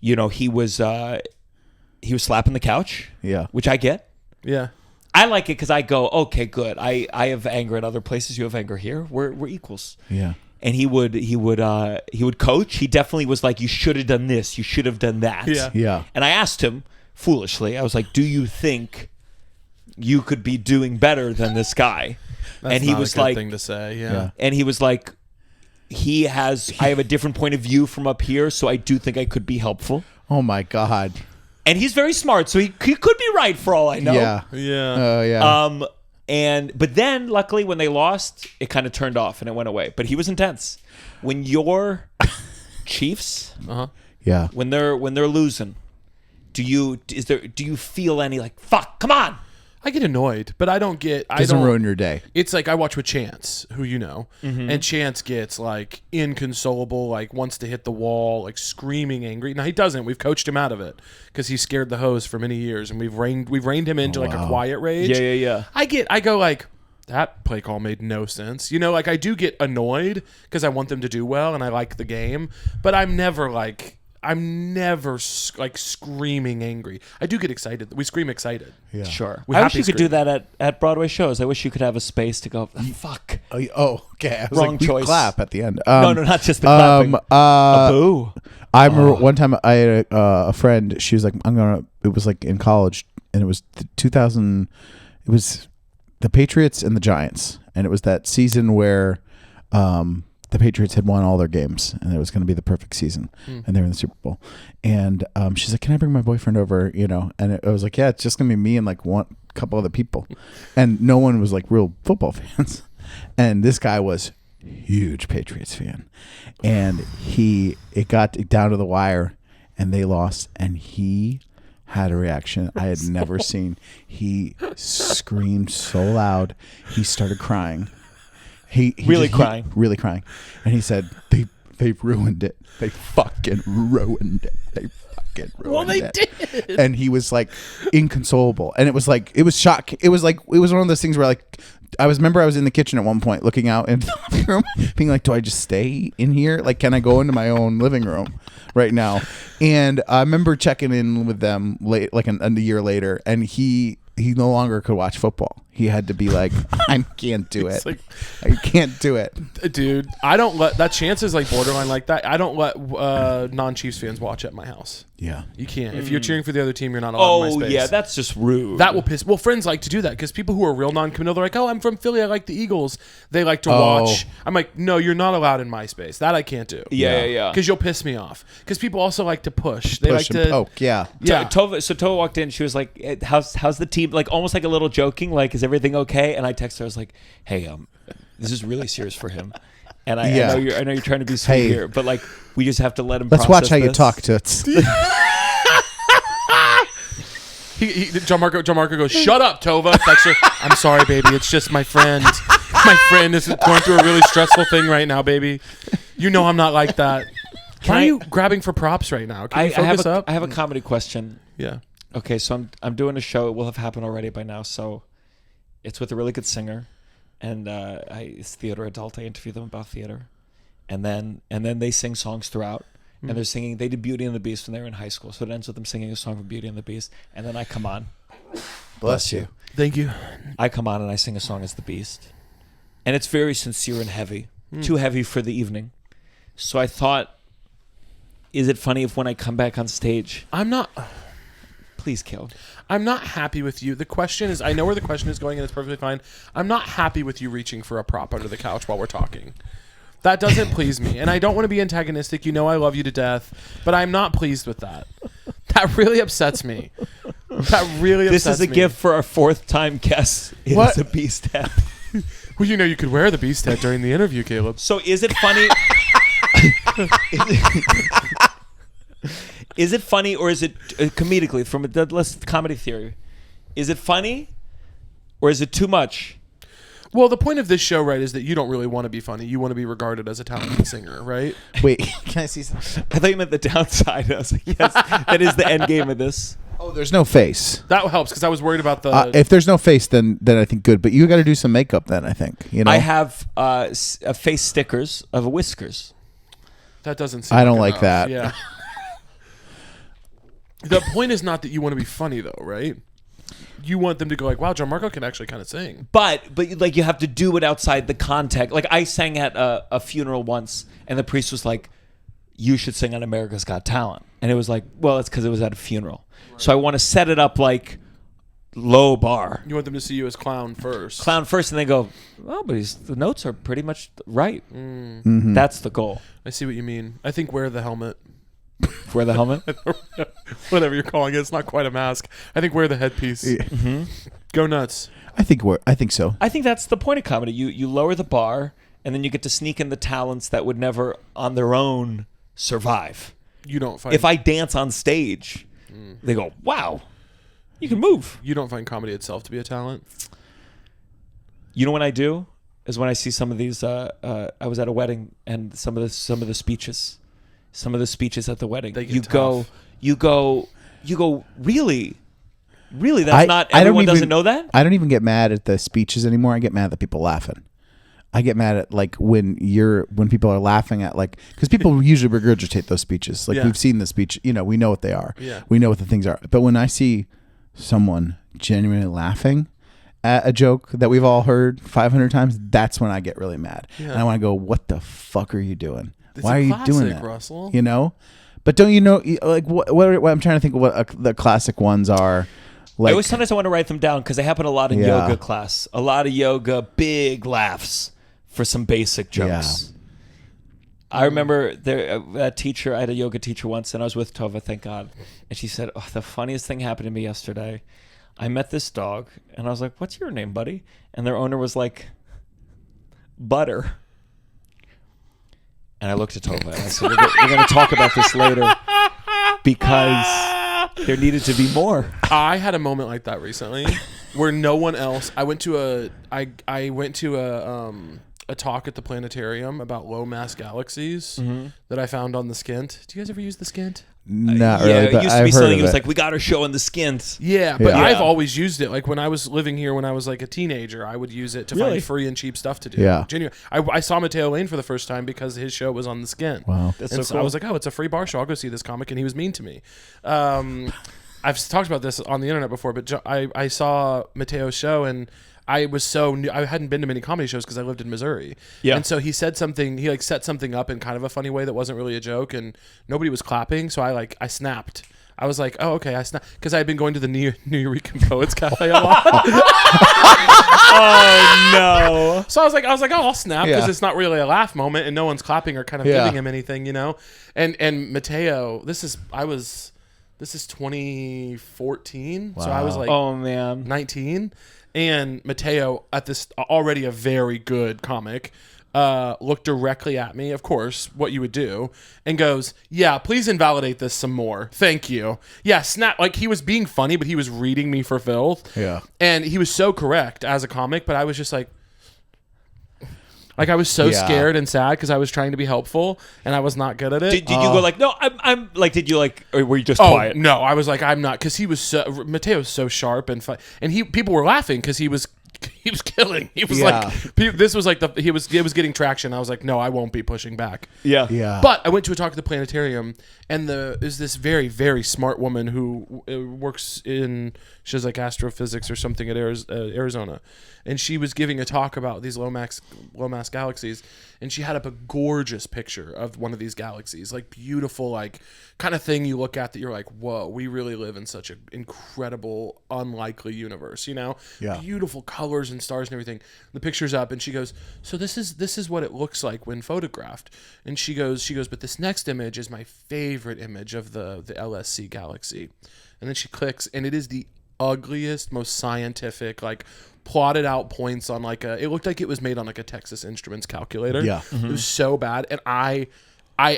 was slapping the couch. Yeah. Which I get. Yeah. I like it because I go, okay, good. I have anger at other places. You have anger here. We're equals. Yeah. And he would coach. He definitely was like, you should have done this. You should have done that. Yeah. Yeah. And I asked him foolishly. I was like, do you think you could be doing better than this guy? That's and he not was a good like, thing to say. Yeah. and he was like, I have a different point of view from up here, so I do think I could be helpful. Oh my God. And he's very smart, so he could be right for all I know. Yeah. Yeah. Yeah. But then luckily when they lost, it kind of turned off and it went away. But he was intense. When your Chiefs, Yeah. when they're losing, do you feel any like, fuck, come on? I get annoyed, but I don't get. Doesn't ruin your day. It's like I watch with Chance, who you know, and Chance gets like inconsolable, like wants to hit the wall, like screaming angry. Now he doesn't. We've coached him out of it because he scared the hose for many years, and we've reined him into like a quiet rage. Yeah. I go like, that play call made no sense. You know, like I do get annoyed because I want them to do well and I like the game, but I'm never like screaming angry. I do get excited. We scream excited. Yeah. Sure. We I wish happy you could do scream. that at Broadway shows. I wish you could have a space to go, fuck. Oh, okay. I was Wrong like, we choice. clap at the end. No, not just the clapping. A boo. I remember one time I had a friend. She was like, it was like in college, and it was 2000. It was the Patriots and the Giants, and it was that season where the Patriots had won all their games, and it was going to be the perfect season, and they were in the Super Bowl. And she's like, "Can I bring my boyfriend over?" You know, and I was like, "Yeah, it's just going to be me and like one couple other people," and no one was like real football fans, and this guy was huge Patriots fan, and it got down to the wire, and they lost, and he had a reaction I had never seen. He screamed so loud, he started crying. He really crying, and he said, "They've ruined it. They fucking ruined it. They fucking ruined it." Well, they did. And he was like inconsolable, and it was shock. It was one of those things where like I remember I was in the kitchen at one point looking out into the living room, being like, "Do I just stay in here? Like, can I go into my own living room right now?" And I remember checking in with them late, like a year later, and he no longer could watch football. He had to be like, I can't do it. Like, I can't do it. Dude, I don't let that. Chance is like borderline like that. I don't let non-Chiefs fans watch at my house. Yeah. You can't. If you're cheering for the other team, you're not allowed in my space. Yeah, that's just rude. That will piss. Well, friends like to do that because people who are real non-committal, they're like, "Oh, I'm from Philly. I like the Eagles." They like to watch. I'm like, "No, you're not allowed in my space. That I can't do." Yeah. Because you'll piss me off. Because people also like to push. They like and to poke. Yeah. Yeah. Tovah walked in. She was like, "How's the team?" Like almost like a little joking, like, "Is everything okay?" And I texted her. I was like, "Hey, this is really serious for him." And I know you're trying to be sweet here, but like we just have to let him. Let's watch how this. you talk to it. Gianmarco goes, "Shut up, Tovah." Texter, "I'm sorry, baby. It's just my friend. My friend is going through a really stressful thing right now, baby. You know I'm not like that." Why are you grabbing for props right now? Can you focus up? I have a comedy question. Yeah. Okay, so I'm doing a show. It will have happened already by now. So it's with a really good singer, and it's theater adult. I interview them about theater, and then they sing songs throughout. And they're singing. They did Beauty and the Beast when they were in high school, so it ends with them singing a song from Beauty and the Beast. And then I come on. Bless you. Thank you. I come on and I sing a song as the Beast, and it's very sincere and heavy, too heavy for the evening. So I thought, is it funny if when I come back on stage, I'm not. Please, Caleb. I'm not happy with you. The question is, I know where the question is going, and it's perfectly fine. I'm not happy with you reaching for a prop under the couch while we're talking. That doesn't please me. And I don't want to be antagonistic. You know I love you to death. But I'm not pleased with that. That really upsets me. That really upsets me. This is a gift for our fourth-time guest. It is a Beast hat. Well, you know you could wear the Beast hat during the interview, Caleb. So is it funny? Is it funny or is it comedically, from a comedy theory, is it funny or is it too much? Well, the point of this show, right, is that you don't really want to be funny. You want to be regarded as a talented singer, right? Wait, can I see something? I thought you meant the downside. I was like, yes, that is the end game of this. Oh, there's no face. That helps because I was worried about the... if there's no face, then I think good. But you got to do some makeup then, I think. You know? I have face stickers of whiskers. That doesn't seem I don't like like that. Yeah. The point is not that you want to be funny, though, right? You want them to go like, wow, Gianmarco can actually kind of sing. But like you have to do it outside the context. Like I sang at a funeral once, and the priest was like, "You should sing on America's Got Talent," and it was like, well, it's because it was at a funeral. Right. So I want to set it up like low bar. You want them to see you as clown first. Clown first, and they go, "Oh, but the notes are pretty much right." Mm-hmm. That's the goal. I see what you mean. I think wear the helmet. Wear the helmet? Whatever you're calling it. It's not quite a mask. I think wear the headpiece. Yeah. Mm-hmm. Go nuts. I think so. I think that's the point of comedy. You lower the bar, and then you get to sneak in the talents that would never on their own survive. You don't find... If I dance on stage, they go, wow, you can move. You don't find comedy itself to be a talent? You know what I do? Is when I see some of these... I was at a wedding, and some of the speeches... Some of the speeches at the wedding, you go, really? That's not, everyone doesn't know that? I don't even get mad at the speeches anymore. I get mad at the people laughing. I get mad at like when people are laughing at like, because people usually regurgitate those speeches. Like we've seen the speech, we know what they are. Yeah. We know what the things are. But when I see someone genuinely laughing at a joke that we've all heard 500 times, that's when I get really mad. Yeah. And I want to go, what the fuck are you doing? Why are you doing that, Russell? But don't you know? Like what I'm trying to think of what the classic ones are. Like, sometimes I want to write them down because they happen a lot in yoga class. A lot of yoga, big laughs for some basic jokes. Yeah. I remember a teacher. I had a yoga teacher once, and I was with Tovah, thank God, and she said, "Oh, the funniest thing happened to me yesterday. I met this dog, and I was like, 'What's your name, buddy?' And their owner was like, 'Butter.' And I looked at Tovah and I said, we're going to talk about this later because there needed to be more. I had a moment like that recently where no one else. I went to a talk at the planetarium about low mass galaxies that I found on the Skint. Do you guys ever use the Skint? Not really. It used to be something. It was like, we got our show on the Skint. Yeah, but I've always used it. Like when I was living here, when I was like a teenager, I would use it to find free and cheap stuff to do. Yeah. Genuine. I saw Mateo Lane for the first time because his show was on the Skint. Wow. That's so cool. I was like, oh, it's a free bar show. I'll go see this comic. And he was mean to me. I've talked about this on the internet before, but I saw Mateo's show and I was so new. I hadn't been to many comedy shows because I lived in Missouri. Yeah. And so he said something, he like set something up in kind of a funny way that wasn't really a joke and nobody was clapping. So I snapped. I was like, oh, okay. I snapped because I had been going to the New Eureka Poets Cafe a lot. Oh no. So I was like, oh, I'll snap because it's not really a laugh moment and no one's clapping or kind of giving him anything, And Mateo, this is 2014. Wow. So I was like, oh man, 19. And Mateo, at this already a very good comic, looked directly at me, of course, what you would do, and goes, yeah, please invalidate this some more. Thank you. Yeah, snap. Like he was being funny, but he was reading me for filth. Yeah. And he was so correct as a comic, but I was just like I was so scared and sad because I was trying to be helpful and I was not good at it. Did you go like, no, I'm like, did you like, or were you just quiet? No, I was like, I'm not, because he was Mateo's so sharp and people were laughing because he was killing. He was like, this was like it was getting traction. I was like, no, I won't be pushing back. Yeah. But I went to a talk at the planetarium, and there's this very, very smart woman who works she does like astrophysics or something at Arizona, and she was giving a talk about these low mass galaxies, and she had up a gorgeous picture of one of these galaxies, like beautiful, like kind of thing you look at that you're like, whoa, we really live in such an incredible, unlikely universe, Beautiful colors and stars and everything. The picture's up, and she goes, so this is what it looks like when photographed. And she goes, but this next image is my favorite image of the LSC galaxy. And then she clicks, and it is the ugliest, most scientific, like plotted out points on it looked like it was made on like a Texas Instruments calculator. Yeah. Mm-hmm. It was so bad. And I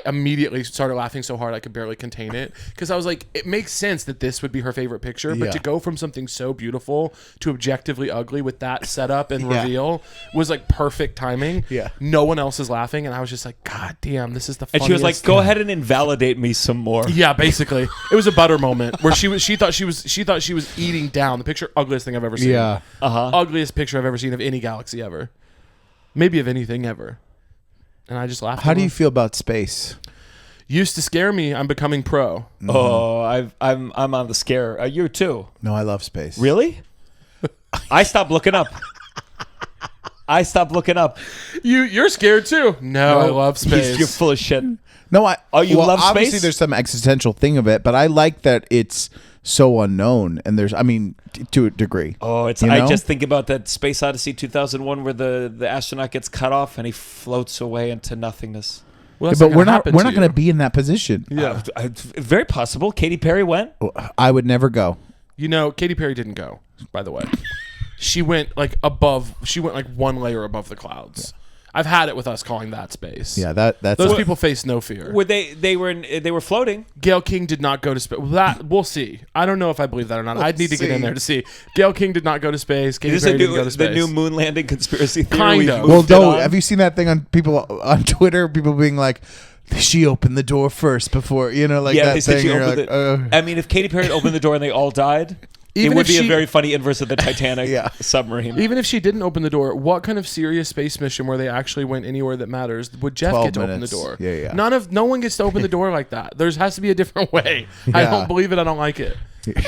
immediately started laughing so hard I could barely contain it because I was like, it makes sense that this would be her favorite picture, but to go from something so beautiful to objectively ugly with that setup and reveal was like perfect timing. Yeah. No one else is laughing, and I was just like, God damn, this is the funniest. And she was like, go ahead and invalidate me some more. Yeah, basically. It was a butter moment where she thought she was eating down the picture. Ugliest thing I've ever seen. Yeah. Ugliest picture I've ever seen of any galaxy ever. Maybe of anything ever. And I just laughed. How do you feel about space? Used to scare me. I'm becoming pro. Oh, I'm on the scare. You too. No, I love space. Really? I stopped looking up. You're scared too. No, I love space. You're full of shit. No, you love space? Obviously, there's some existential thing of it, but I like that it's so unknown, and to a degree. Oh, you know? I just think about that Space Odyssey 2001 where the astronaut gets cut off and he floats away into nothingness. Well, that's but not we're gonna not happen going to be in that position. Yeah. Very possible. Katy Perry went. I would never go. Katy Perry didn't go, by the way. She went like above. She went like one layer above the clouds. I've had it with us calling that space. Yeah, that's those people face no fear. Were they were floating? Gayle King did not go to space. That we'll see. I don't know if I believe that or not. I'd need to get in there to see. Gayle King did not go to space. Katy Perry didn't go to space. The new moon landing conspiracy theory. Kind of. Well, no. Have you seen that thing on Twitter? People being like, she opened the door first before that they said thing. she You're opened like, I mean, if Katy Perry had opened the door and they all died, it would be a very funny inverse of the Titanic submarine. Even if she didn't open the door, what kind of serious space mission where they actually went anywhere that matters would Jeff get to open the door? Yeah. No one gets to open the door like that. There has to be a different way. Yeah. I don't believe it. I don't like it.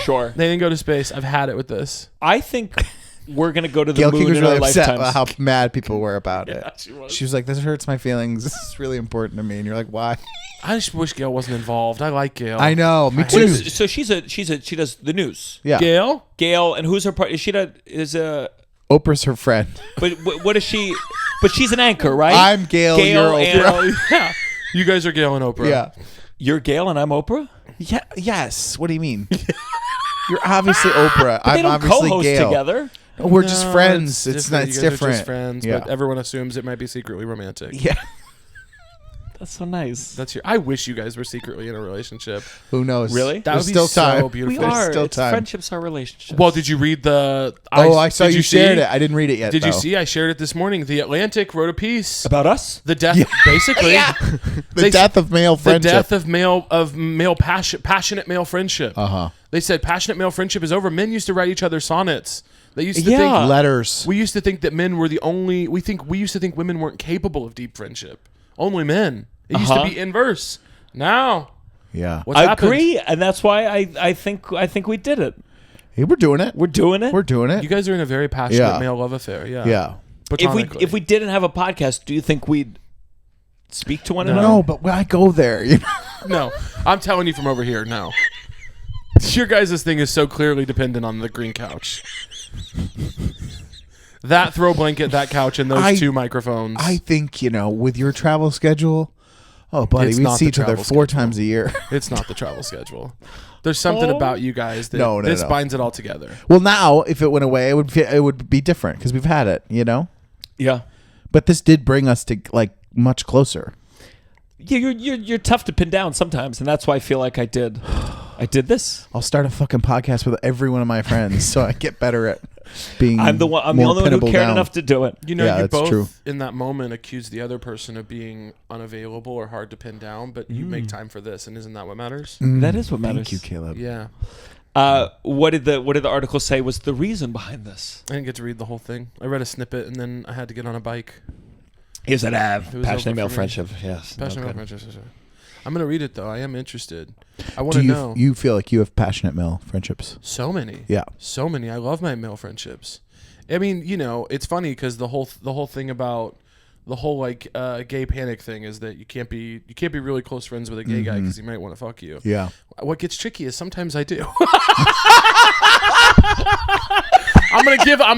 Sure. They didn't go to space. I've had it with this. I think we're going to go to the Gayle moon King was in really our upset lifetimes. about how mad people were about it. She was like, this hurts my feelings. This is really important to me. And you're like, why? I just wish Gayle wasn't involved. I like Gayle. I know. Me What too. so she does the news. Yeah. Gayle? And who's her part? Oprah's her friend. But what is she? But she's an anchor, right? I'm Gayle, you're Oprah. Yeah. You guys are Gayle and Oprah. Yeah. You're Gayle and I'm Oprah? Yeah. Yes. What do you mean? You're obviously Oprah. But they I'm don't obviously co-host Gayle. together. We're just friends. It's not. You It's guys are different. just friends, Yeah. but everyone assumes it might be secretly romantic. Yeah. That's so nice. I wish you guys were secretly in a relationship. Who knows? Really? That There's would be still so time. beautiful. We are. still time. Friendships are relationships. Well, did you read the? I saw did you shared see? it. I didn't read it yet. Did you though. see? I shared it this morning. The Atlantic wrote a piece about us? the death, basically, The death of male friendship. the death of male passionate male friendship. They said passionate male friendship is over. Men used to write each other sonnets. They used to think letters. We used to think that men were the only. We used to think women weren't capable of deep friendship. Only men. It used to be inverse. Now, Yeah. what's I happened? agree, and that's why I think we did it. Hey, we're doing it. We're doing it. We're doing it. You guys are in a very passionate Yeah. male love affair. Yeah. Yeah. Platonically. If we didn't have a podcast, do you think we'd speak to one another? No, but when I go there, No, I'm telling you from over here. No, your guys' thing is so clearly dependent on the green couch. That throw blanket, that couch, and those two microphones. I think with your travel schedule. Oh, buddy, It's we not see the each other travel 4 schedule. times a year. It's not the travel schedule. There's something about you guys that No. this binds it all together. Well, now if it went away, it would be different because we've had it, Yeah. But this did bring us to much closer. Yeah, you're tough to pin down sometimes, and that's why I feel like I did this. I'll start a fucking podcast with every one of my friends, so I get better at being. I'm the only one who pinnable cared down. enough to do it. You Yeah, you that's both true. in that moment accuse the other person of being unavailable or hard to pin down, but you make time for this, and isn't that what matters? That is what matters. Thank you, Caleb. Yeah. What did the article say was the reason behind this? I didn't get to read the whole thing. I read a snippet, and then I had to get on a bike. Is that It was passionate over male for me. friendship? Yes. Passionate Okay. male friendship. I'm gonna read it though. I am interested. I want Do to you know. you feel like you have passionate male friendships? So many. Yeah. So many. I love my male friendships. I mean, it's funny because the whole thing about the whole gay panic thing is that you can't be really close friends with a gay guy because he might want to fuck you. Yeah. What gets tricky is sometimes I do. I'm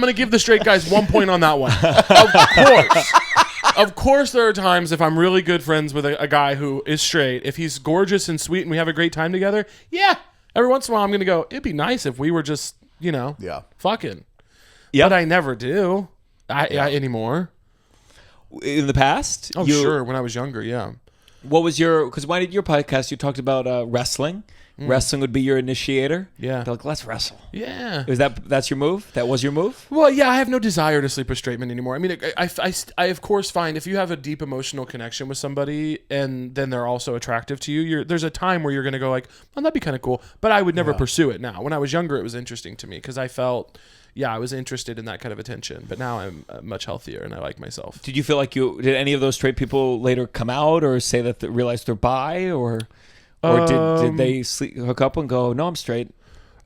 gonna give the straight guys 1 point on that one. Of course, there are times if I'm really good friends with a guy who is straight, if he's gorgeous and sweet and we have a great time together, yeah, every once in a while I'm gonna go, it'd be nice if we were just, fucking. Yeah. But I never do. I anymore. In the past? Oh, sure. When I was younger, yeah. What was because when I did your podcast, you talked about wrestling Wrestling would be your initiator. Yeah. They're like, let's wrestle. Yeah. That's your move? That was your move? Well, yeah, I have no desire to sleep with straight men anymore. I mean, I of course find if you have a deep emotional connection with somebody and then they're also attractive to you, there's a time where you're going to go like, well, that'd be kind of cool. But I would never pursue it now. When I was younger, it was interesting to me because I felt, I was interested in that kind of attention. But now I'm much healthier and I like myself. Did you feel like did any of those straight people later come out or say that they realized they're bi or did they hook up and go, no, I'm straight?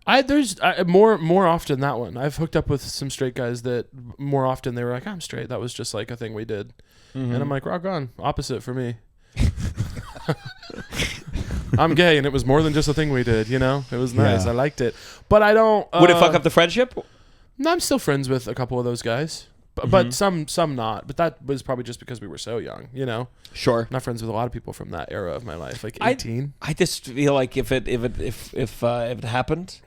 There's more often that one. I've hooked up with some straight guys that more often they were like, I'm straight. That was just like a thing we did. And I'm like, rock on. Opposite for me. I'm gay and it was more than just a thing we did, It was nice. I liked it. But I don't... Would it fuck up the friendship? No, I'm still friends with a couple of those guys. But some not. But that was probably just because we were so young, Sure. I'm not friends with a lot of people from that era of my life, like 18. I just feel like if it happened,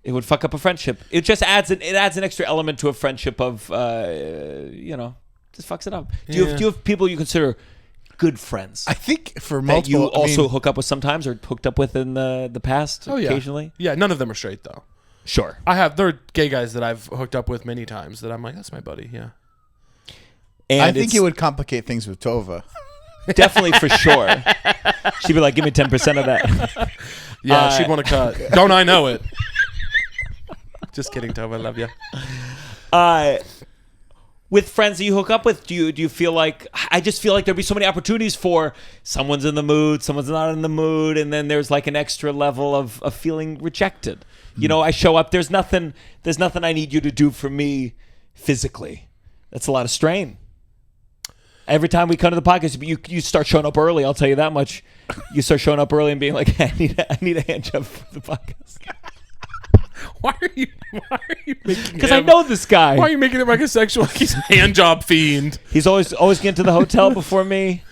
it would fuck up a friendship. It just adds an extra element to a friendship of just fucks it up. Do you have people you consider good friends? I think for that multiple, you also hook up with sometimes or hooked up with in the past occasionally? Yeah, none of them are straight though. Sure. There are gay guys that I've hooked up with many times that I'm like, that's my buddy, yeah. And I think it would complicate things with Tovah. Definitely, for sure. She'd be like, give me 10% of that. Yeah, she'd want to cut. Don't I know it? Just kidding, Tovah. I love you. With friends that you hook up with, do you feel like... I just feel like there'd be so many opportunities for someone's in the mood, someone's not in the mood, and then there's like an extra level of feeling rejected. I show up, there's nothing I need you to do for me physically. That's a lot of strain. Every time we come to the podcast, you start showing up early, I'll tell you that much. You start showing up early and being like, hey, I need a hand job for the podcast. Why are you making Because I know this guy. Why are you making him like a sexual? He's a hand job fiend. He's always getting to the hotel before me.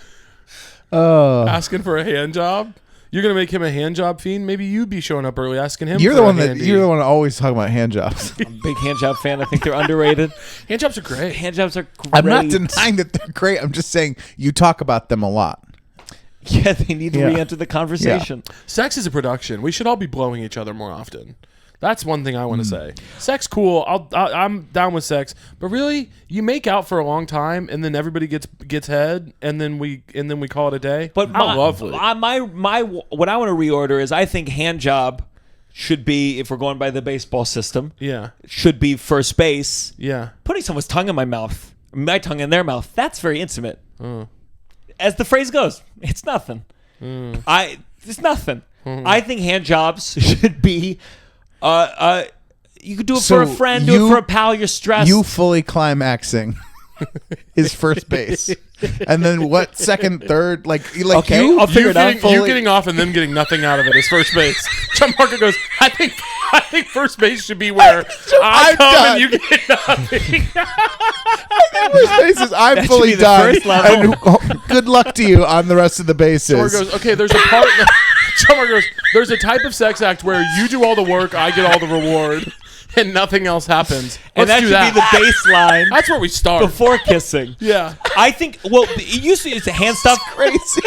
Asking for a hand job? You're gonna make him a hand job fiend? Maybe you be showing up early asking him. You're the one always talking about hand jobs. I'm a big hand job fan. I think they're underrated. Hand jobs are great. Hand jobs are great. I'm not denying that they're great. I'm just saying you talk about them a lot. Yeah, they need to re-enter the conversation. Yeah. Sex is a production. We should all be blowing each other more often. That's one thing I want to say. Sex, cool. I'm down with sex, but really, you make out for a long time, and then everybody gets head, and then we call it a day. But lovely. What I want to reorder is I think hand job should be, if we're going by the baseball system, should be first base. Yeah, putting someone's tongue in my mouth, my tongue in their mouth. That's very intimate. As the phrase goes, it's nothing. It's nothing. I think hand jobs should be. You could do it for a friend, do it for a pal. You're stressed. You fully climaxing is first base, and then what? Second, third, like okay, you. I'll figure it out. You getting off and them getting nothing out of it is first base. Gianmarco goes, I think first base should be where I come and you get nothing. First base is I'm fully done. And good luck to you on the rest of the bases. Gianmarco goes, okay, there's a part. Gianmarco goes, there's a type of sex act where you do all the work, I get all the reward, and nothing else happens. And that should be the baseline. That's where we start. Before kissing. Yeah. I think, it used to, it's a hand stuff. Crazy.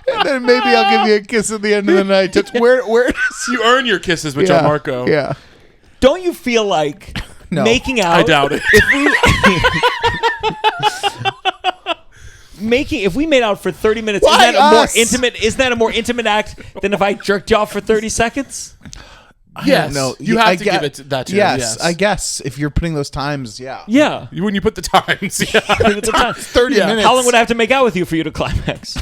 And then maybe I'll give you a kiss at the end of the night. Just where does you earn your kisses with Gianmarco? Yeah. Don't you feel like making out? I doubt it. If we made out for 30 minutes, isn't that a more intimate act than if I jerked you off for 30 seconds? Yes. No, you have to give it that to yes, I guess if you're putting those times, Yeah. When you put the times, 30 minutes. How long would I have to make out with you for you to climax?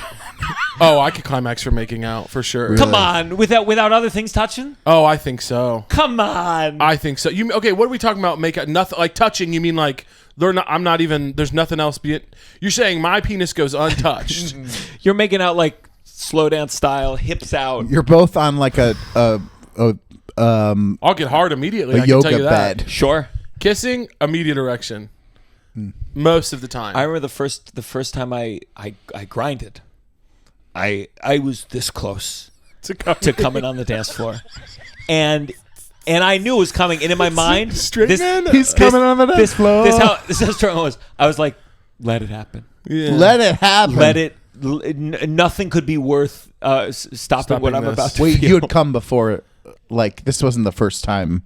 Oh, I could climax for making out for sure. Really? Come on, without other things touching? Oh, I think so. Come on. I think so. What are we talking about? Make out nothing like touching? You mean like I'm not even. There's nothing else. You're saying my penis goes untouched. You're making out like slow dance style, hips out. You're both on like I'll get hard immediately. a I yoga can tell you that. bed. Sure. Kissing, immediate erection. Most of the time. I remember the first time I grinded. I was this close to coming on the dance floor, and I knew it was coming. And in my mind, he's coming on the dance floor. This how strong it was. I was like, let it happen. Yeah. Let it happen. Let it nothing could be worth stopping what I'm this. about to Wait, feel. you had come before, like this wasn't the first time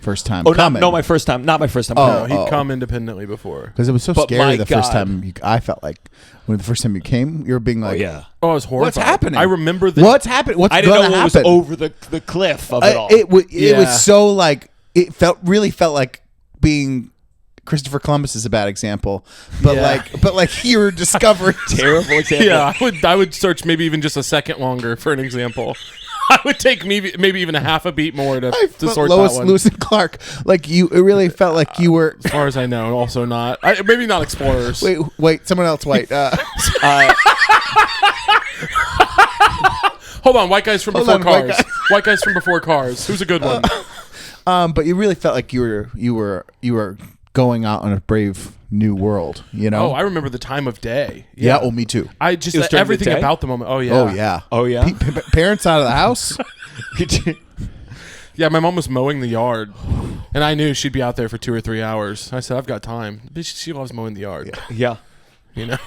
Oh, coming. no, my first time. Not my first time. No, he'd come independently before. Because it was so But scary my the first God. time. I felt like when the first time you came, you were being like, Oh, I was horrified. What's happening? I remember the What's happening? What's I didn't gonna know what happen? was over the cliff of it all. It Yeah. was so like it really felt like being Christopher Columbus is a bad example, but Yeah. like you were discovering Terrible example. Yeah, I would search maybe even just a second longer for an example. I would take maybe even a half a beat more to sort that one. Lewis and Clark. Like it really felt like you were. As far as I know, also not. Maybe not explorers. Wait, someone else. Wait. Hold on, white guys from Hold before on, white cars. guy. White guys from before cars. Who's a good one? But you really felt like you were going out on a brave new world. You know. Oh, I remember the time of day. yeah. Oh, me too. I just It was during the everything day? about the moment. Oh yeah. Oh yeah. Oh, yeah? Parents out of the house. Yeah, my mom was mowing the yard, and I knew she'd be out there for 2 or 3 hours. I said, I've got time. Bitch, she loves mowing the yard. Yeah. You know.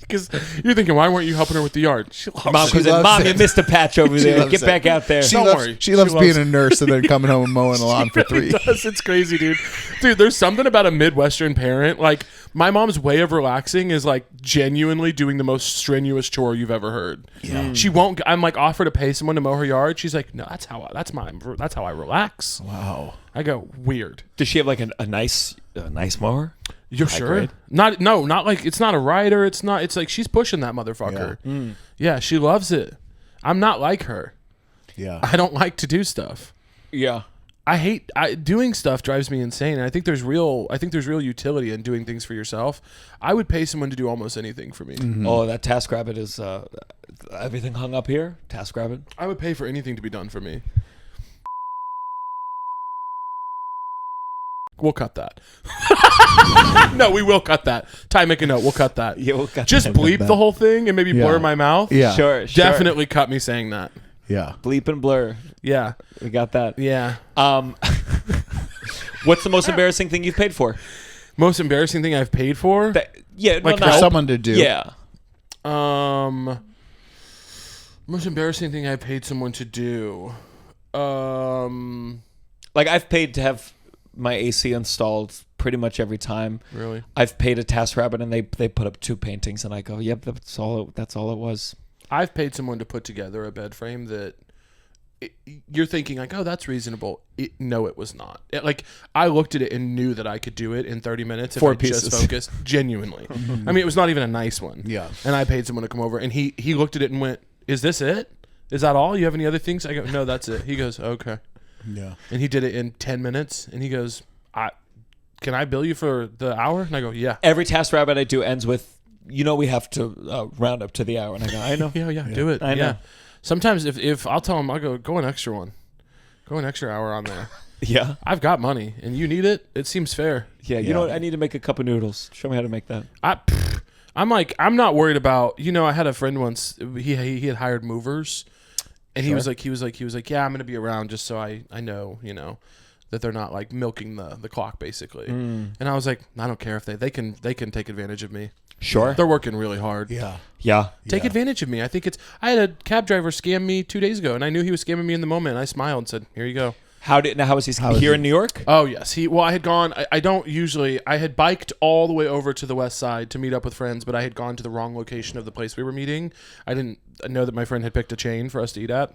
Because you're thinking, why weren't you helping her with the yard? She loves Mom it. comes in, loves Mom, it. you missed a patch over She there. loves Get it. back out there. She Don't loves, worry. She loves She being loves- a nurse and then coming home and mowing the lawn for Really 3. does. It's crazy, dude. Dude, there's something about a Midwestern parent. Like, my mom's way of relaxing is like genuinely doing the most strenuous chore you've ever heard. Yeah. She won't. I'm like offer to pay someone to mow her yard. She's like, no, that's how I relax. Wow. I go, weird. Does she have like a nice mower? You're High sure? grade? Not like it's not a rider. It's like she's pushing that motherfucker. Yeah, she loves it. I'm not like her. Yeah. I don't like to do stuff. Yeah. I hate doing stuff drives me insane. And I think there's real utility in doing things for yourself. I would pay someone to do almost anything for me. Oh, that TaskRabbit is everything hung up here. TaskRabbit. I would pay for anything to be done for me. We'll cut that. No, we will cut that. Ty, make a note. We'll cut that. Yeah, we'll cut Just that. bleep the whole thing and maybe blur Yeah. my mouth. Yeah. Sure. Definitely cut me saying that. Yeah. Bleep and blur. Yeah. We got that. Yeah. What's the most embarrassing thing you've paid for? Most embarrassing thing I've paid for? Like for someone to do. Yeah. Most embarrassing thing I paid someone to do. Like I've paid to have my AC installed pretty much every time. Really? I've paid a TaskRabbit and they put up 2 paintings and I go, yep, that's all it was. I've paid someone to put together a bed frame that you're thinking like, oh, that's reasonable. No, it was not. Like I looked at it and knew that I could do it in 30 minutes if 4 I pieces. just focused. Genuinely. I mean, it was not even a nice one. Yeah. And I paid someone to come over and he looked at it and went, is this it? Is that all? You have any other things? I go, no, that's it. He goes, okay. Yeah. And he did it in 10 minutes and he goes, can I bill you for the hour? And I go, yeah. Every TaskRabbit I do ends with, we have to round up to the hour. And I go, I know. Yeah, do it. I know. Yeah. Sometimes if I'll tell him, I'll go an extra one. Go an extra hour on there. Yeah. I've got money and you need it. It seems fair. Yeah. You know what? I need to make a cup of noodles. Show me how to make that. I'm not worried about, I had a friend once, he had hired movers and he was like, yeah, I'm going to be around just so I know, that they're not like milking the clock basically. And I was like, I don't care if they can take advantage of me. Sure. They're working really hard. Yeah. Yeah. Take advantage of me. I had a cab driver scam me 2 days ago and I knew he was scamming me in the moment. And I smiled and said, here you go. How was he here in New York? Oh yes. I had gone, I had biked all the way over to the west side to meet up with friends, but I had gone to the wrong location of the place we were meeting. I didn't know that my friend had picked a chain for us to eat at.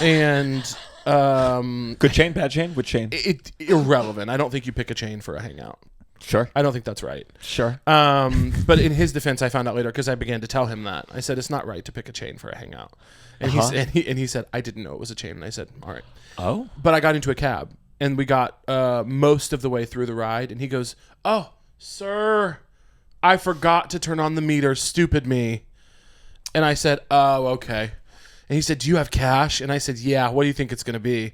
And Good chain, bad chain? Which chain? it irrelevant. I don't think you pick a chain for a hangout. Sure. I don't think that's right. Sure. But in his defense, I found out later because I began to tell him that. I said, it's not right to pick a chain for a hangout. And he said, I didn't know it was a chain. And I said, all right. Oh. But I got into a cab and we got most of the way through the ride. And he goes, oh, sir, I forgot to turn on the meter. Stupid me. And I said, oh, okay. And he said, do you have cash? And I said, yeah. What do you think it's going to be?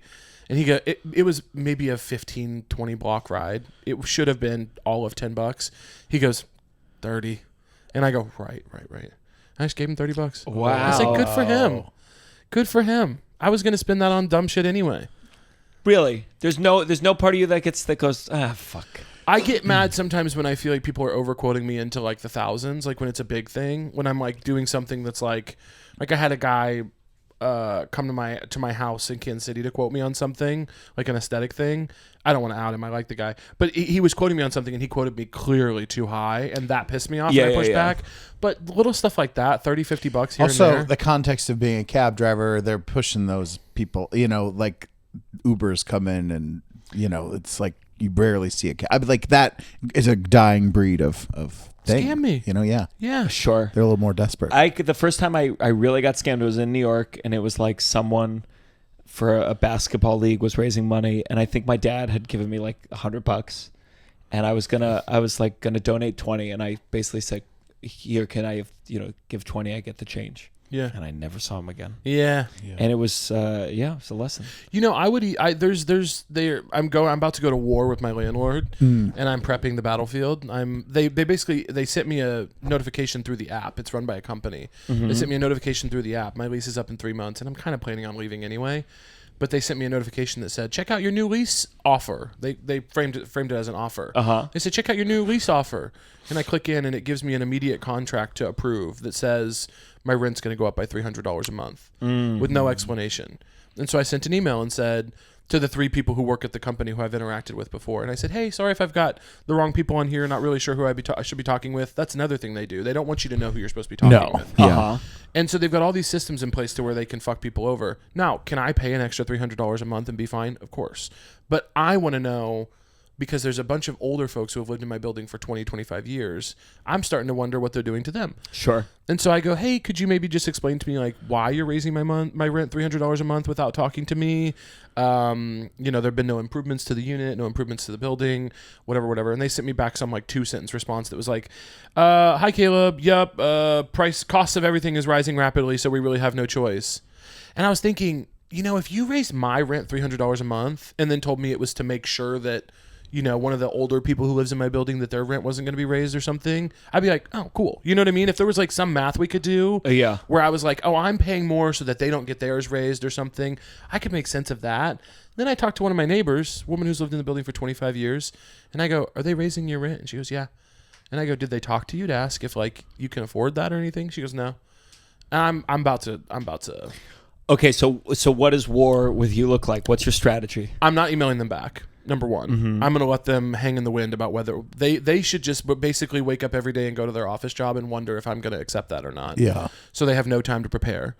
And he go, it was maybe a 15, 20 block ride. It should have been all of $10. He goes, 30. And I go, right. I just gave him $30. Wow. I said, good for him. Good for him. I was going to spend that on dumb shit anyway. Really? There's no part of you that goes, fuck. I get mad sometimes when I feel like people are overquoting me into like the thousands, like when it's a big thing, when I'm like doing something that's like I had a guy come to my house in Kansas City to quote me on something, like an aesthetic thing. I don't want to out him. I like the guy. But he was quoting me on something, and he quoted me clearly too high, and that pissed me off, and I pushed back. But little stuff like that, $30, $50 here also, and there. the context of being a cab driver, they're pushing those people, like Ubers come in and, it's like you rarely see a cab. Like that is a dying breed of thing. Scam me. Yeah. Sure. They're a little more desperate. The first time I really got scammed was in New York, and it was like someone for a basketball league was raising money, and I think my dad had given me like $100, and I was gonna donate 20, and I basically said, "Here, can I give 20? I get the change." Yeah. And I never saw him again. Yeah. And it was it was a lesson. I'm about to go to war with my landlord, and I'm prepping the battlefield. They sent me a notification through the app. It's run by a company. They sent me a notification through the app. My lease is up in 3 months, and I'm kind of planning on leaving anyway. But they sent me a notification that said, "Check out your new lease offer." They framed it as an offer. They said, "Check out your new lease offer," and I click in, and it gives me an immediate contract to approve that says my rent's going to go up by $300 a month with no explanation. And so I sent an email and said to the 3 people who work at the company who I've interacted with before, and I said, "Hey, sorry if I've got the wrong people on here. Not really sure who I should be talking with." That's another thing they do. They don't want you to know who you're supposed to be talking with. Yeah. And so they've got all these systems in place to where they can fuck people over. Now, can I pay an extra $300 a month and be fine? Of course. But I want to know, because there's a bunch of older folks who have lived in my building for 20, 25 years. I'm starting to wonder what they're doing to them. Sure. And so I go, "Hey, could you maybe just explain to me like why you're raising my rent $300 a month without talking to me? There've been no improvements to the unit, no improvements to the building, whatever." And they sent me back some like 2-sentence response that was like, "Hi Caleb, yep, costs of everything is rising rapidly, so we really have no choice." And I was thinking, if you raised my rent $300 a month and then told me it was to make sure that one of the older people who lives in my building, that their rent wasn't going to be raised or something, I'd be like, "Oh, cool." You know what I mean? If there was like some math we could do where I was like, "Oh, I'm paying more so that they don't get theirs raised or something," I could make sense of that. Then I talked to one of my neighbors, a woman who's lived in the building for 25 years, and I go, "Are they raising your rent?" And she goes, "Yeah." And I go, "Did they talk to you to ask if like you can afford that or anything?" She goes, "No." And I'm about to. Okay, so what does war with you look like? What's your strategy? I'm not emailing them back. Number one, I'm going to let them hang in the wind about whether they should just basically wake up every day and go to their office job and wonder if I'm going to accept that or not. Yeah. So they have no time to prepare.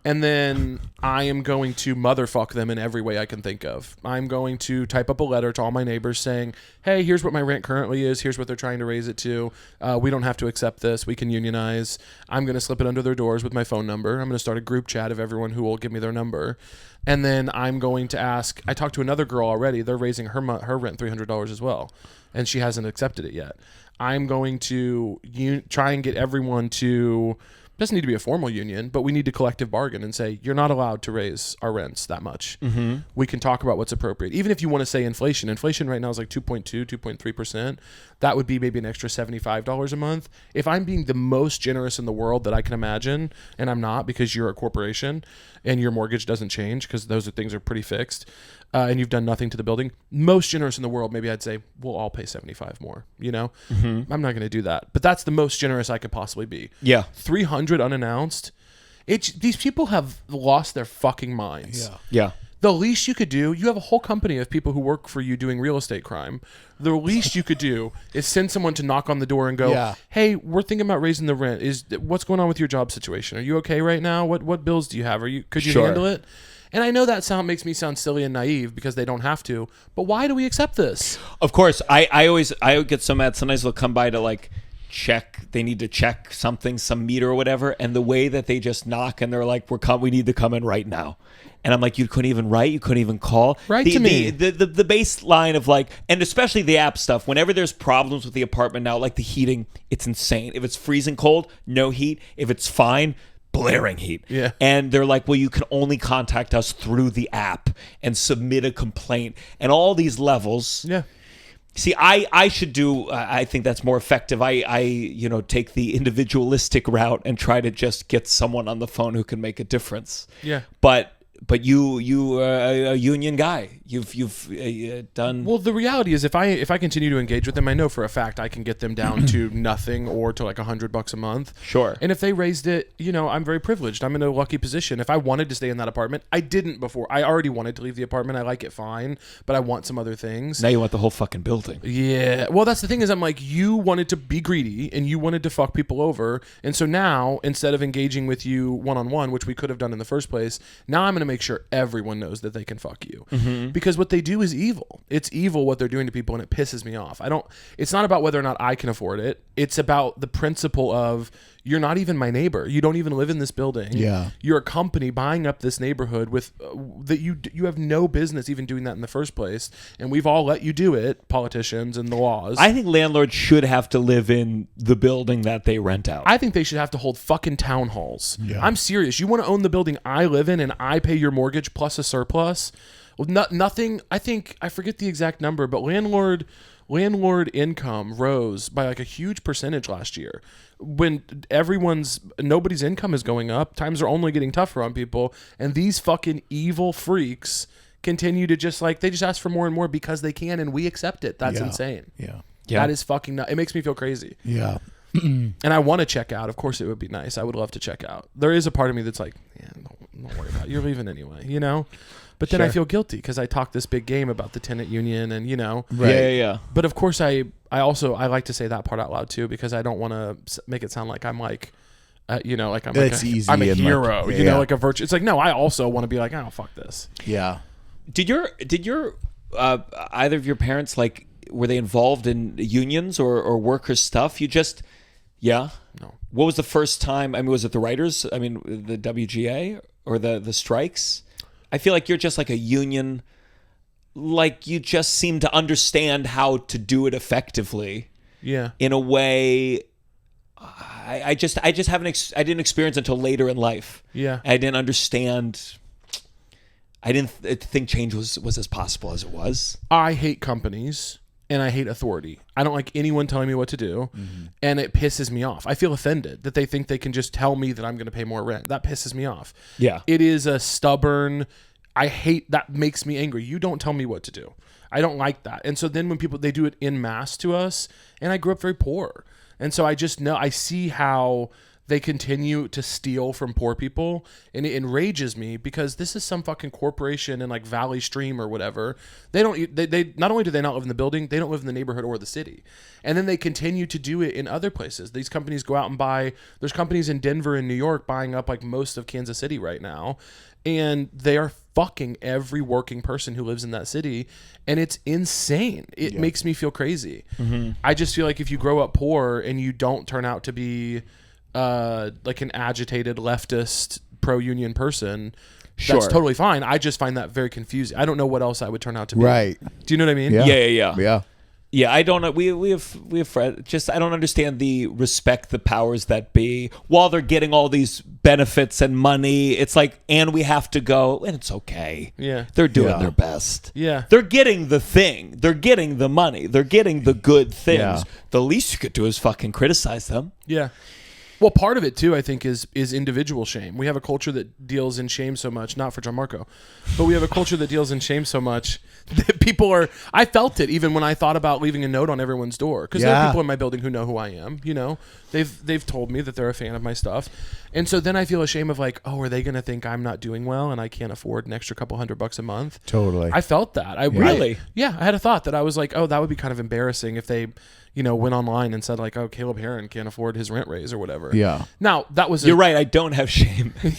And then I am going to motherfuck them in every way I can think of. I'm going to type up a letter to all my neighbors saying, "Hey, here's what my rent currently is. Here's what they're trying to raise it to. We don't have to accept this. We can unionize." I'm going to slip it under their doors with my phone number. I'm going to start a group chat of everyone who will give me their number. And then I'm going to ask, I talked to another girl already. They're raising her rent $300 as well. And she hasn't accepted it yet. I'm going to try and get everyone to... doesn't need to be a formal union, but we need to collective bargain and say, "You're not allowed to raise our rents that much." We can talk about what's appropriate. Even if you want to say inflation right now is like 2.2, 2.3%. That would be maybe an extra $75 a month. If I'm being the most generous in the world that I can imagine, and I'm not because you're a corporation and your mortgage doesn't change because things are pretty fixed, and you've done nothing to the building, most generous in the world, maybe I'd say, we'll all pay $75 more, I'm not going to do that. But that's the most generous I could possibly be. Yeah. 300 unannounced. These people have lost their fucking minds. Yeah. The least you could do, you have a whole company of people who work for you doing real estate crime. The least you could do is send someone to knock on the door and go, "Hey, we're thinking about raising the rent. What's going on with your job situation? Are you okay right now? What bills do you have? Could you handle it?" And I know that makes me sound silly and naive because they don't have to, but why do we accept this? Of course, I get so mad. Sometimes they'll come by to like they need to check something, some meter or whatever, and the way that they just knock and they're like, we need to come in right now. And I'm like, you couldn't even write, you couldn't even call. Write to me. The baseline of like, and especially the app stuff, whenever there's problems with the apartment now, like the heating, it's insane. If it's freezing cold, no heat. If it's fine, blaring heat. Yeah. And they're like, well, you can only contact us through the app and submit a complaint and all these levels. Yeah. See, I should do, I think that's more effective. I take the individualistic route and try to just get someone on the phone who can make a difference. Yeah. But But you are a union guy. You've done Well, the reality is, if I continue to engage with them, I know for a fact I can get them down to nothing or to like $100 a month. Sure. And if they raised it, I'm very privileged. I'm in a lucky position. If I wanted to stay in that apartment, I didn't before. I already wanted to leave the apartment. I like it fine, but I want some other things. Now you want the whole fucking building. Yeah. Well, that's the thing is, I'm like, you wanted to be greedy and you wanted to fuck people over, and so now instead of engaging with you one-on-one, which we could have done in the first place, now I'm going to make sure everyone knows that they can fuck you. Because what they do is evil. It's evil what they're doing to people, and it pisses me off. It's not about whether or not I can afford it. It's about the principle of, you're not even my neighbor. You don't even live in this building. Yeah. You're a company buying up this neighborhood with that you have no business even doing that in the first place. And we've all let you do it, politicians and the laws. I think landlords should have to live in the building that they rent out. I think they should have to hold fucking town halls. Yeah. I'm serious. You want to own the building I live in and I pay your mortgage plus a surplus? Well, nothing. I forget the exact number, but landlord income rose by like a huge percentage last year. When nobody's income is going up, times are only getting tougher on people, and these fucking evil freaks continue to they just ask for more and more because they can, and we accept it. That's insane. Yeah. That is fucking nuts. It makes me feel crazy. Yeah. And I want to check out. Of course, it would be nice. I would love to check out. There is a part of me that's like, don't worry about it. You're leaving anyway, But then I feel guilty because I talk this big game about the tenant union and, Right. Yeah. But of course, I like to say that part out loud too, because I don't want to make it sound like I'm like, I'm easy I'm a and hero, like, like a virtue. It's like, no, I also want to be like, oh, fuck this. Yeah. Did your either of your parents, like, were they involved in unions or workers stuff? No. What was the first time? I mean, was it the writers? I mean, the WGA or the strikes? I feel like you're just like a union, like you just seem to understand how to do it effectively. Yeah. In a way, I didn't experience until later in life. Yeah. I didn't understand. I didn't think change was as possible as it was. I hate companies and I hate authority. I don't like anyone telling me what to do, and it pisses me off. I feel offended that they think they can just tell me that I'm going to pay more rent. That pisses me off. Yeah. It is a stubborn, I hate, that makes me angry. You don't tell me what to do. I don't like that. And so then when they do it en masse to us, and I grew up very poor. And so I just know, I see how they continue to steal from poor people, and it enrages me because this is some fucking corporation in like Valley Stream or whatever. They not only do they not live in the building, they don't live in the neighborhood or the city. And then they continue to do it in other places. These companies go out and buy, there's companies in Denver and New York buying up like most of Kansas City right now. And they are fucking every working person who lives in that city. And it's insane. It makes me feel crazy. I just feel like if you grow up poor and you don't turn out to be like an agitated leftist pro-union person, that's totally fine. I just find that very confusing. I don't know what else I would turn out to be. Right. Do you know what I mean? Yeah. Yeah, I don't know. We have friends. Just I don't understand the respect the powers that be while they're getting all these benefits and money. It's like, and we have to go, and it's okay. Yeah. They're doing their best. Yeah. They're getting the thing. They're getting the money. They're getting the good things. Yeah. The least you could do is fucking criticize them. Yeah. Well, part of it too, I think, is individual shame. We have a culture that deals in shame so much, not for Gianmarco, but we have a culture that deals in shame so much that people are. I felt it even when I thought about leaving a note on everyone's door, because there are people in my building who know who I am. They've told me that they're a fan of my stuff, and so then I feel ashamed of like, oh, are they going to think I'm not doing well and I can't afford an extra couple $100 a month? Totally. I felt that. Really? Yeah, I had a thought that I was like, oh, that would be kind of embarrassing if they, went online and said like, oh, Caleb Hearon can't afford his rent raise or whatever. Yeah. Now that was You're right. I don't have shame in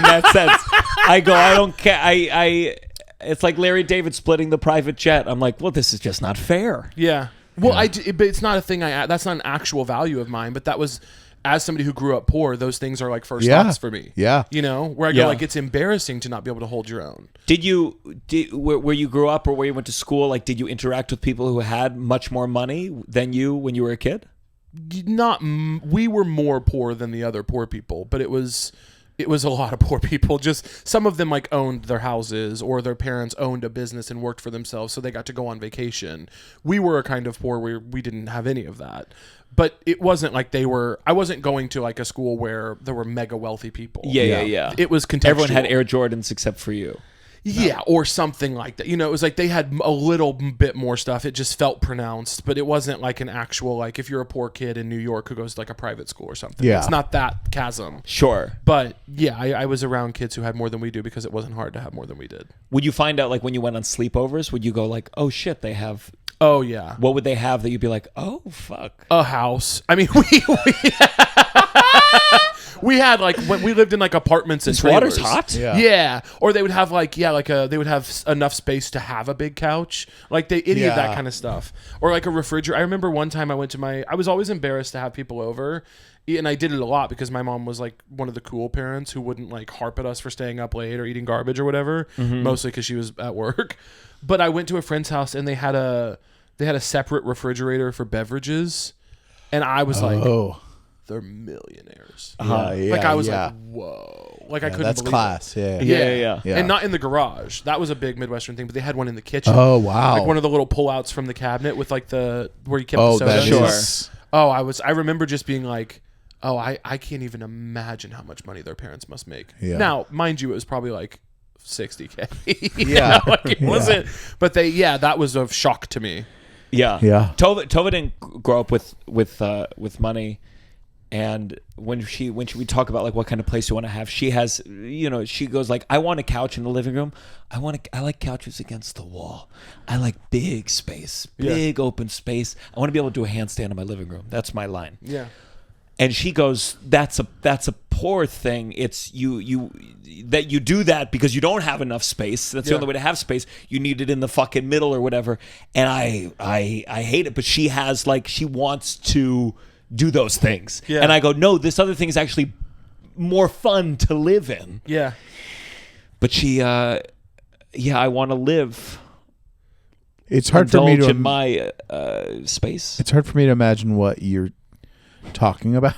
that sense. I don't care. It's like Larry David splitting the private jet. I'm like, well, this is just not fair. Yeah. Well, but it's not a thing that's not an actual value of mine, but that was, as somebody who grew up poor, those things are like first thoughts for me. Yeah. Where I go like, it's embarrassing to not be able to hold your own. Where you grew up or where you went to school, like, did you interact with people who had much more money than you when you were a kid? We were more poor than the other poor people, but it was it was a lot of poor people. Just some of them like owned their houses, or their parents owned a business and worked for themselves, so they got to go on vacation. We were a kind of poor where we didn't have any of that. But it wasn't like I wasn't going to like a school where there were mega wealthy people. Yeah. It was contextual. Everyone had Air Jordans except for you. Yeah, or something like that. It was like they had a little bit more stuff. It just felt pronounced, but it wasn't like an actual, like if you're a poor kid in New York who goes to like a private school or something. Yeah. It's not that chasm. Sure. But yeah, I was around kids who had more than we do because it wasn't hard to have more than we did. Would you find out like when you went on sleepovers, would you go like, oh shit, they have... Oh, yeah. What would they have that you'd be like, oh, fuck? A house. I mean, we had like when we lived in like apartments and This trailers. water's hot? Yeah. Or they would have like they would have enough space to have a big couch. Like any of that kind of stuff. Or like a refrigerator. I remember one time I was always embarrassed to have people over. And I did it a lot because my mom was like one of the cool parents who wouldn't like harp at us for staying up late or eating garbage or whatever. Mostly because she was at work. But I went to a friend's house and they had a separate refrigerator for beverages. And I was like, they're millionaires. Like I was like, whoa. Like I couldn't that's believe class. it. Yeah. And not in the garage. That was a big Midwestern thing, but they had one in the kitchen. Oh, wow. Like one of the little pullouts from the cabinet with like where you kept the soda. That Sure. is- I remember just being like, I can't even imagine how much money their parents must make. Yeah. Now, mind you, it was probably like $60K. Yeah. It wasn't, but that was a shock to me. Yeah. Tovah didn't grow up with money, and when we talk about like what kind of place you want to have, she has, she goes like, I want a couch in the living room. I like couches against the wall. I like big space, big open space. I want to be able to do a handstand in my living room. That's my line. Yeah. And she goes, that's a poor thing. It's you do that because you don't have enough space. That's the only way to have space. You need it in the fucking middle or whatever. And I hate it. But she has like, she wants to do those things. Yeah. And I go, no, this other thing is actually more fun to live in. Yeah. But she, I want to live. It's hard for me to in my space. It's hard for me to imagine what you're talking about.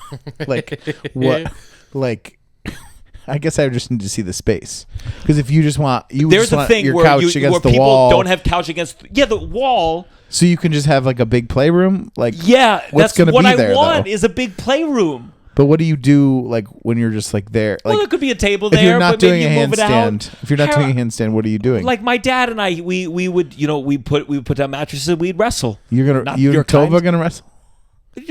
Like what? Like I guess I just need to see the space, because if you just want there's a thing your where couch against where the people wall, don't have couch against the wall. so you can just have like a big playroom. Like What's that's gonna what be I there, want though? is a big playroom. But what do you do like when you're just like there? Like, Well, it could be a table if there. you're not but doing a maybe you move it out. handstand, if you're not doing a handstand, what are you doing? Like my dad and I, we would we put down mattresses and we'd wrestle. you're Not you your and Tovah kind. gonna wrestle?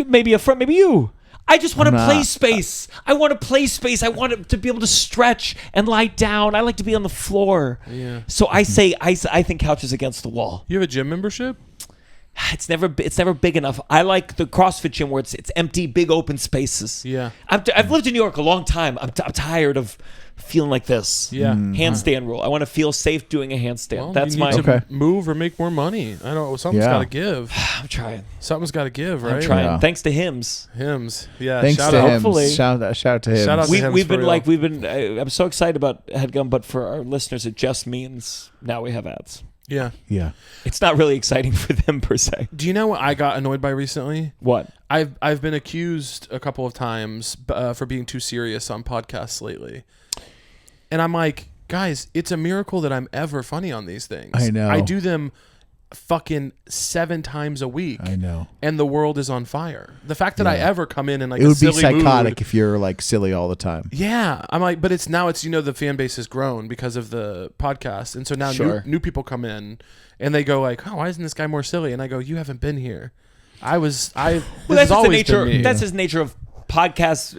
Maybe a friend, maybe you. I just want to Nah. play space. I want to play space. I want to be able to stretch and lie down. I like to be on the floor. Yeah. So I say I think couches against the wall. You have a gym membership? It's never big enough. I like the CrossFit gym where it's empty, big open spaces. Yeah. I've lived in New York a long time. I'm tired of feeling like this. Yeah. Handstand rule. I want to feel safe doing a handstand. Well, That's you need my. to move or make more money. I don't know. Something's Yeah. got to give. I'm trying. Something's got to give, right? I'm trying. Yeah. Thanks to hymns. Hymns. Yeah. Thanks shout to out. him. Hopefully. Shout out to him. Shout out to him. We've been for real. I'm so excited about Headgum, but for our listeners, it just means now we have ads. Yeah. Yeah. It's not really exciting for them per se. Do you know what I got annoyed by recently? What? I've been accused a couple of times for being too serious on podcasts lately. And I'm like, guys, it's a miracle that I'm ever funny on these things. I know. I do them fucking 7 times a week. I know. And the world is on fire. The fact that I ever come in and like It a would be silly psychotic mood, if you're like silly all the time. yeah, I'm like, but it's the fan base has grown because of the podcast, and so now Sure. new people come in and they go like, oh, why isn't this guy more silly? And I go, you haven't been here. This Well, has that's always the nature. been me. That's his nature of podcasts.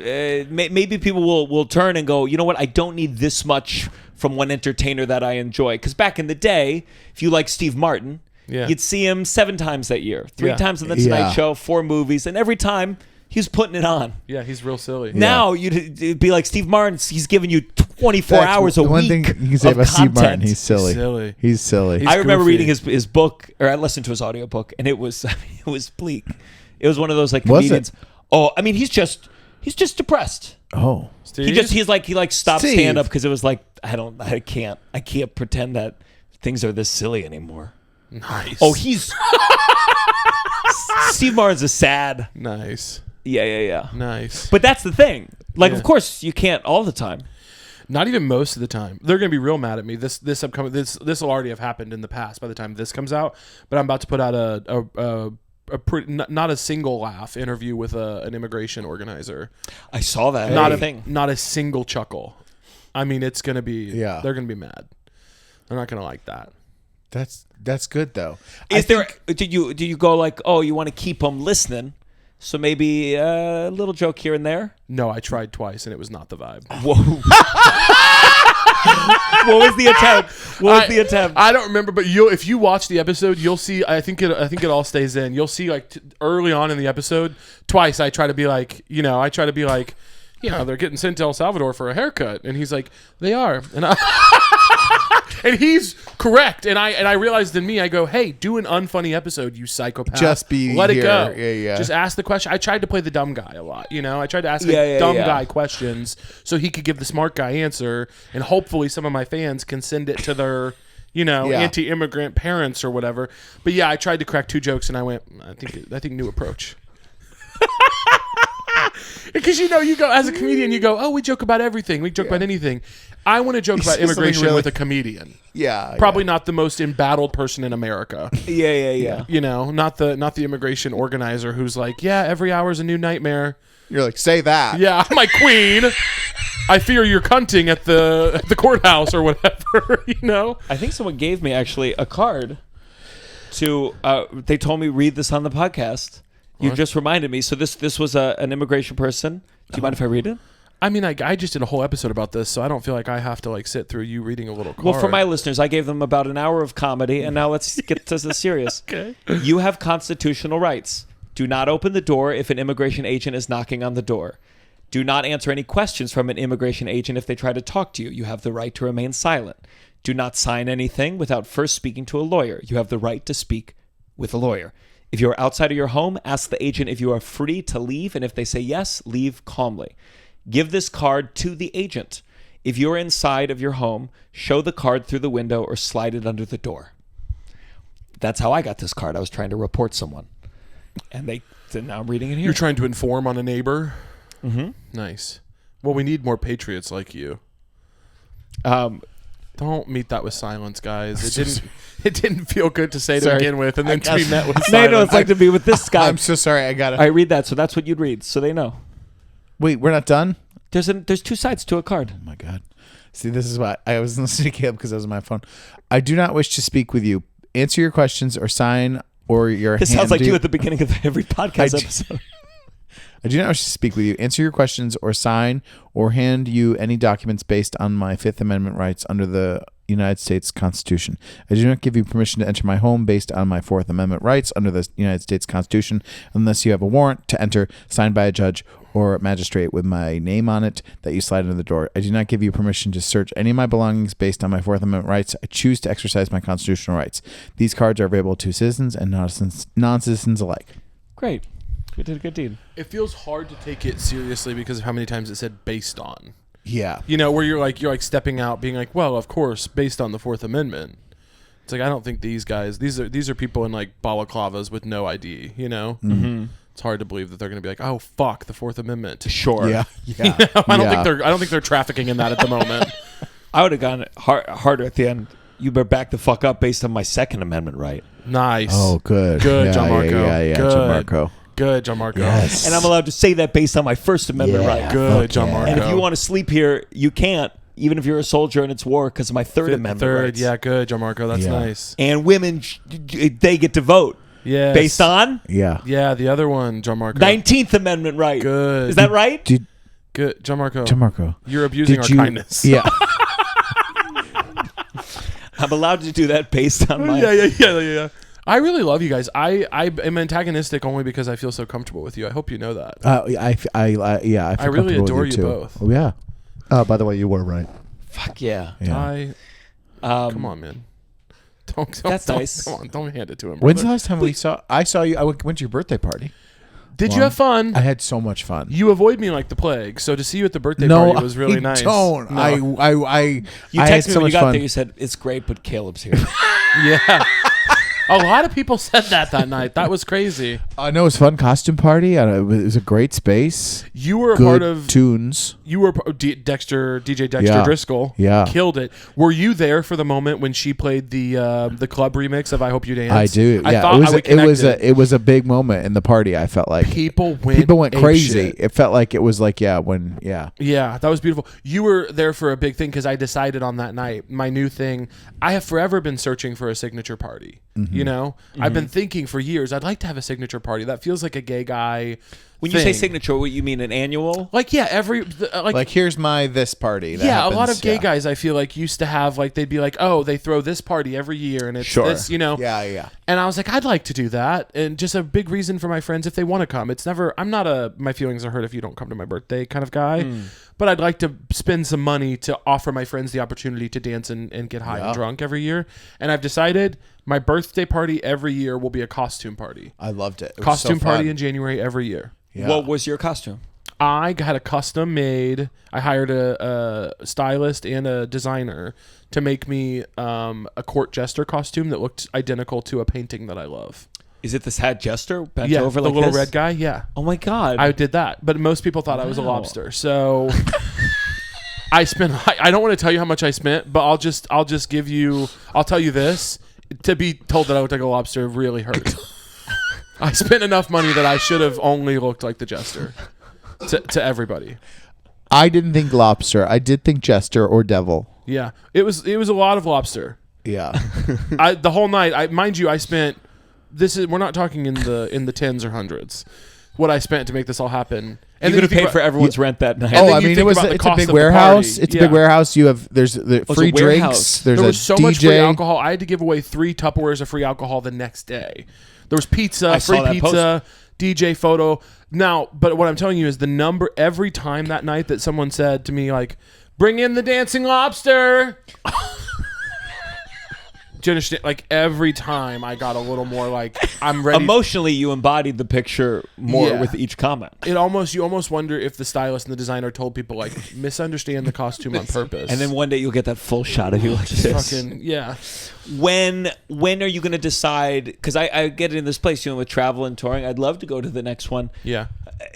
Maybe people will turn and go, you know what? I don't need this much from one entertainer that I enjoy. Because back in the day, if you like Steve Martin, Yeah. you'd see him 7 times that year, 3 Yeah. times on the Tonight Yeah. Show, 4 movies, and every time he was putting it on. Yeah, he's real silly. Now it'd be like Steve Martin. He's giving you 24 That's hours a one week. thing you can say of about Steve Martin. content. He's silly. Silly. He's silly. He's I remember goofy. reading his book, or I listened to his audiobook, and it was it was bleak. It was one of those like Was it? comedians. Oh, I mean, he's just depressed. Oh. Steve? He stopped Steve. stand up because it was like I can't pretend that things are this silly anymore. Nice. Oh, Steve Martin's a sad. nice. Yeah. Nice. But that's the thing. Like, Yeah. of course, you can't all the time. Not even most of the time. They're gonna be real mad at me. This will already have happened in the past by the time this comes out. But I'm about to put out not a single laugh interview with an immigration organizer. I saw that. Not a single chuckle. I mean, it's gonna be. Yeah. They're gonna be mad. They're not gonna like that. That's good though. Did you go like, oh, you want to keep them listening? So maybe a little joke here and there. No, I tried twice and it was not the vibe. Whoa. What was the attempt? I don't remember, but if you watch the episode, you'll see. I think it all stays in. You'll see like early on in the episode, twice I try to be like, they're getting sent to El Salvador for a haircut, and he's like, they are, and and he's correct, and I realized in me, I go, hey, do an unfunny episode, you psychopath. Just be let here. it go. Yeah. Just ask the question. I tried to play the dumb guy a lot. I tried to ask dumb guy questions so he could give the smart guy answer, and hopefully some of my fans can send it to their anti-immigrant parents or whatever. But yeah, I tried to crack 2 jokes, and I went, I think new approach. Because you go as a comedian, you go, oh, we joke about everything, we joke about anything. I want to joke about immigration with a comedian. Yeah, probably not the most embattled person in America. Yeah. Not the immigration organizer who's like, yeah, every hour is a new nightmare. You're like, say that. Yeah, my queen. I fear you're cunting at the courthouse or whatever. I think someone gave me actually a card to. They told me read this on the podcast. You just reminded me. So this was an immigration person. Do you mind if I read it? I mean, I just did a whole episode about this, so I don't feel like I have to sit through you reading a little card. Well, for my listeners, I gave them about an hour of comedy, and now let's get to the serious. Okay. You have constitutional rights. Do not open the door if an immigration agent is knocking on the door. Do not answer any questions from an immigration agent if they try to talk to you. You have the right to remain silent. Do not sign anything without first speaking to a lawyer. You have the right to speak with a lawyer. If you are outside of your home, ask the agent if you are free to leave, and if they say yes, leave calmly. Give this card to the agent. If you're inside of your home, show the card through the window or slide it under the door. That's how I got this card. I was trying to report someone. And now I'm reading it here. You're trying to inform on a neighbor? Mm-hmm. Nice. Well, we need more patriots like you. Don't meet that with silence, guys. It didn't feel good to say to begin with, and then to be met with silence. I know it's like to be with this guy. I'm so sorry. I got it. I read that, so that's what you'd read, so they know. Wait, we're not done? There's 2 sides to a card. Oh my God. See, this is why I was listening to Caleb because I was on my phone. I do not wish to speak with you. Answer your questions or sign or your This hand. sounds like you at the beginning of every podcast episode. I do not wish to speak with you. Answer your questions or sign or hand you any documents based on my Fifth Amendment rights under the United States Constitution. I do not give you permission to enter my home based on my Fourth Amendment rights under the United States Constitution unless you have a warrant to enter signed by a judge or magistrate with my name on it that you slide under the door. I do not give you permission to search any of my belongings based on my Fourth Amendment rights. I choose to exercise my constitutional rights. These cards are available to citizens and non-citizens alike. Great. We did a good deed. It feels hard to take it seriously because of how many times it said based on. Yeah. Where you're stepping out, being like, well, of course, based on the Fourth Amendment. It's like, I don't think these guys, these are people in balaclavas with no ID, Mm-hmm. It's hard to believe that they're going to be like, oh fuck, the Fourth Amendment. Sure. Yeah. I don't think they're trafficking in that at the moment. I would have gone harder at the end. You better back the fuck up based on my Second Amendment right. Nice. Oh, good. Good, Gianmarco. Yeah, Good. Gianmarco. Good, Gianmarco. Yes. And I'm allowed to say that based on my First Amendment right. Good, Gianmarco. And if you want to sleep here, you can't, even if you're a soldier and it's war, because of my Third Amendment rights. Yeah, good, Gianmarco. That's nice. And women, they get to vote. Yes. Based on? Yeah. Yeah, the other one, Gianmarco. 19th Amendment right. Good. Is that right? Good, Gianmarco. Gianmarco. You're abusing our kindness. Yeah. I'm allowed to do that based on my... Yeah. I really love you guys. I am antagonistic only because I feel so comfortable with you. I hope you know that. I feel really comfortable adore with you too. both. Oh yeah. By the way, you were right. Fuck yeah. Come on, man. That's nice. Come on, don't hand it to him. When's the brother. last time I saw you? I went to your birthday party. Did you have fun? I had so much fun. You avoid me like the plague. So to see you at the birthday party was really nice. Don't. No. I You had texted me so when much you got fun. there. You said, it's great, but Caleb's here. Yeah. A lot of people said that night. That was crazy. No, it was a fun costume party. It was a great space. You were a Good part of tunes. You were DJ Dexter Yeah. Driscoll. Yeah. Killed it. Were you there for the moment when she played the club remix of I Hope You Dance? I do. I Yeah, thought it was a big moment in the party. I felt like people went crazy. apeshit. It felt like it was like Yeah, that was beautiful. You were there for a big thing because I decided on that night, my new thing, I have forever been searching for a signature party. Mm-hmm. You know? I've been thinking for years, I'd like to have a signature party. That feels like a gay guy When you say signature, what you mean an annual? Like, yeah, like here's my this party. That yeah, happens, a lot of gay guys I feel like used to have, like, they'd be like, oh, they throw this party every year and it's this, you know? Yeah. And I was like, I'd like to do that. And just a big reason for my friends if they want to come. It's never, I'm not a, my feelings are hurt if you don't come to my birthday kind of guy. But I'd like to spend some money to offer my friends the opportunity to dance and get high and drunk every year. And I've decided my birthday party every year will be a costume party. I loved it. Costume party in January every year. Yeah. What was your costume? I had a custom made. I hired a stylist and a designer to make me a court jester costume that looked identical to a painting that I love. Is it the sad jester bent Yeah, over the like little this? red guy. Yeah. Oh my god! I did that, but most people thought I was a lobster. So I spent. I don't want to tell you how much I spent, but I'll just give you. I'll tell you this. To be told that I looked like a lobster really hurt. I spent enough money that I should have only looked like the jester to everybody. I didn't think lobster. I did think jester or devil. Yeah, it was a lot of lobster. Yeah. The whole night. Mind you, I spent. We're not talking in the tens or hundreds. What I spent to make this all happen. And you could have paid for everyone's rent that night. Oh, I mean, it's a big warehouse. It's a big warehouse. You have there's the free drinks. There's there was so much free DJ. alcohol. I had to give away 3 Tupperwares of free alcohol the next day. There was pizza, free saw that pizza, DJ photo. Now, but what I'm telling you is the number every time that night that someone said to me like, "Bring in the dancing lobster." Do you understand? Like every time I got a little more like I'm ready. Emotionally, you embodied the picture more with each comment. You almost wonder if the stylist and the designer told people like misunderstand the costume on purpose. And then one day you'll get that full shot of you like this. Fucking yeah. When are you going to decide? Because I get in this place, with travel and touring. I'd love to go to the next one. Yeah.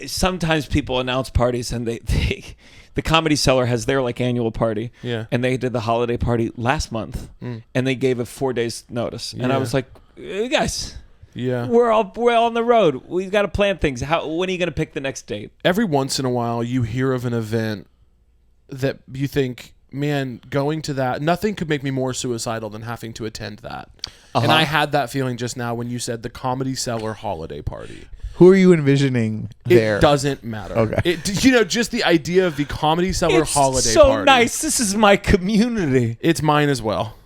Sometimes people announce parties and the Comedy Cellar has their like annual party. Yeah. And they did the holiday party last month and they gave it 4 days notice. And I was like, hey guys, we're all on the road. We've got to plan things. When are you going to pick the next date? Every once in a while you hear of an event that you think, man, going to that, nothing could make me more suicidal than having to attend that. And I had that feeling just now when you said the Comedy Cellar holiday party. Who are you envisioning there? It doesn't matter. Okay. Just the idea of the Comedy Cellar holiday so party. Nice. This is my community. It's mine as well.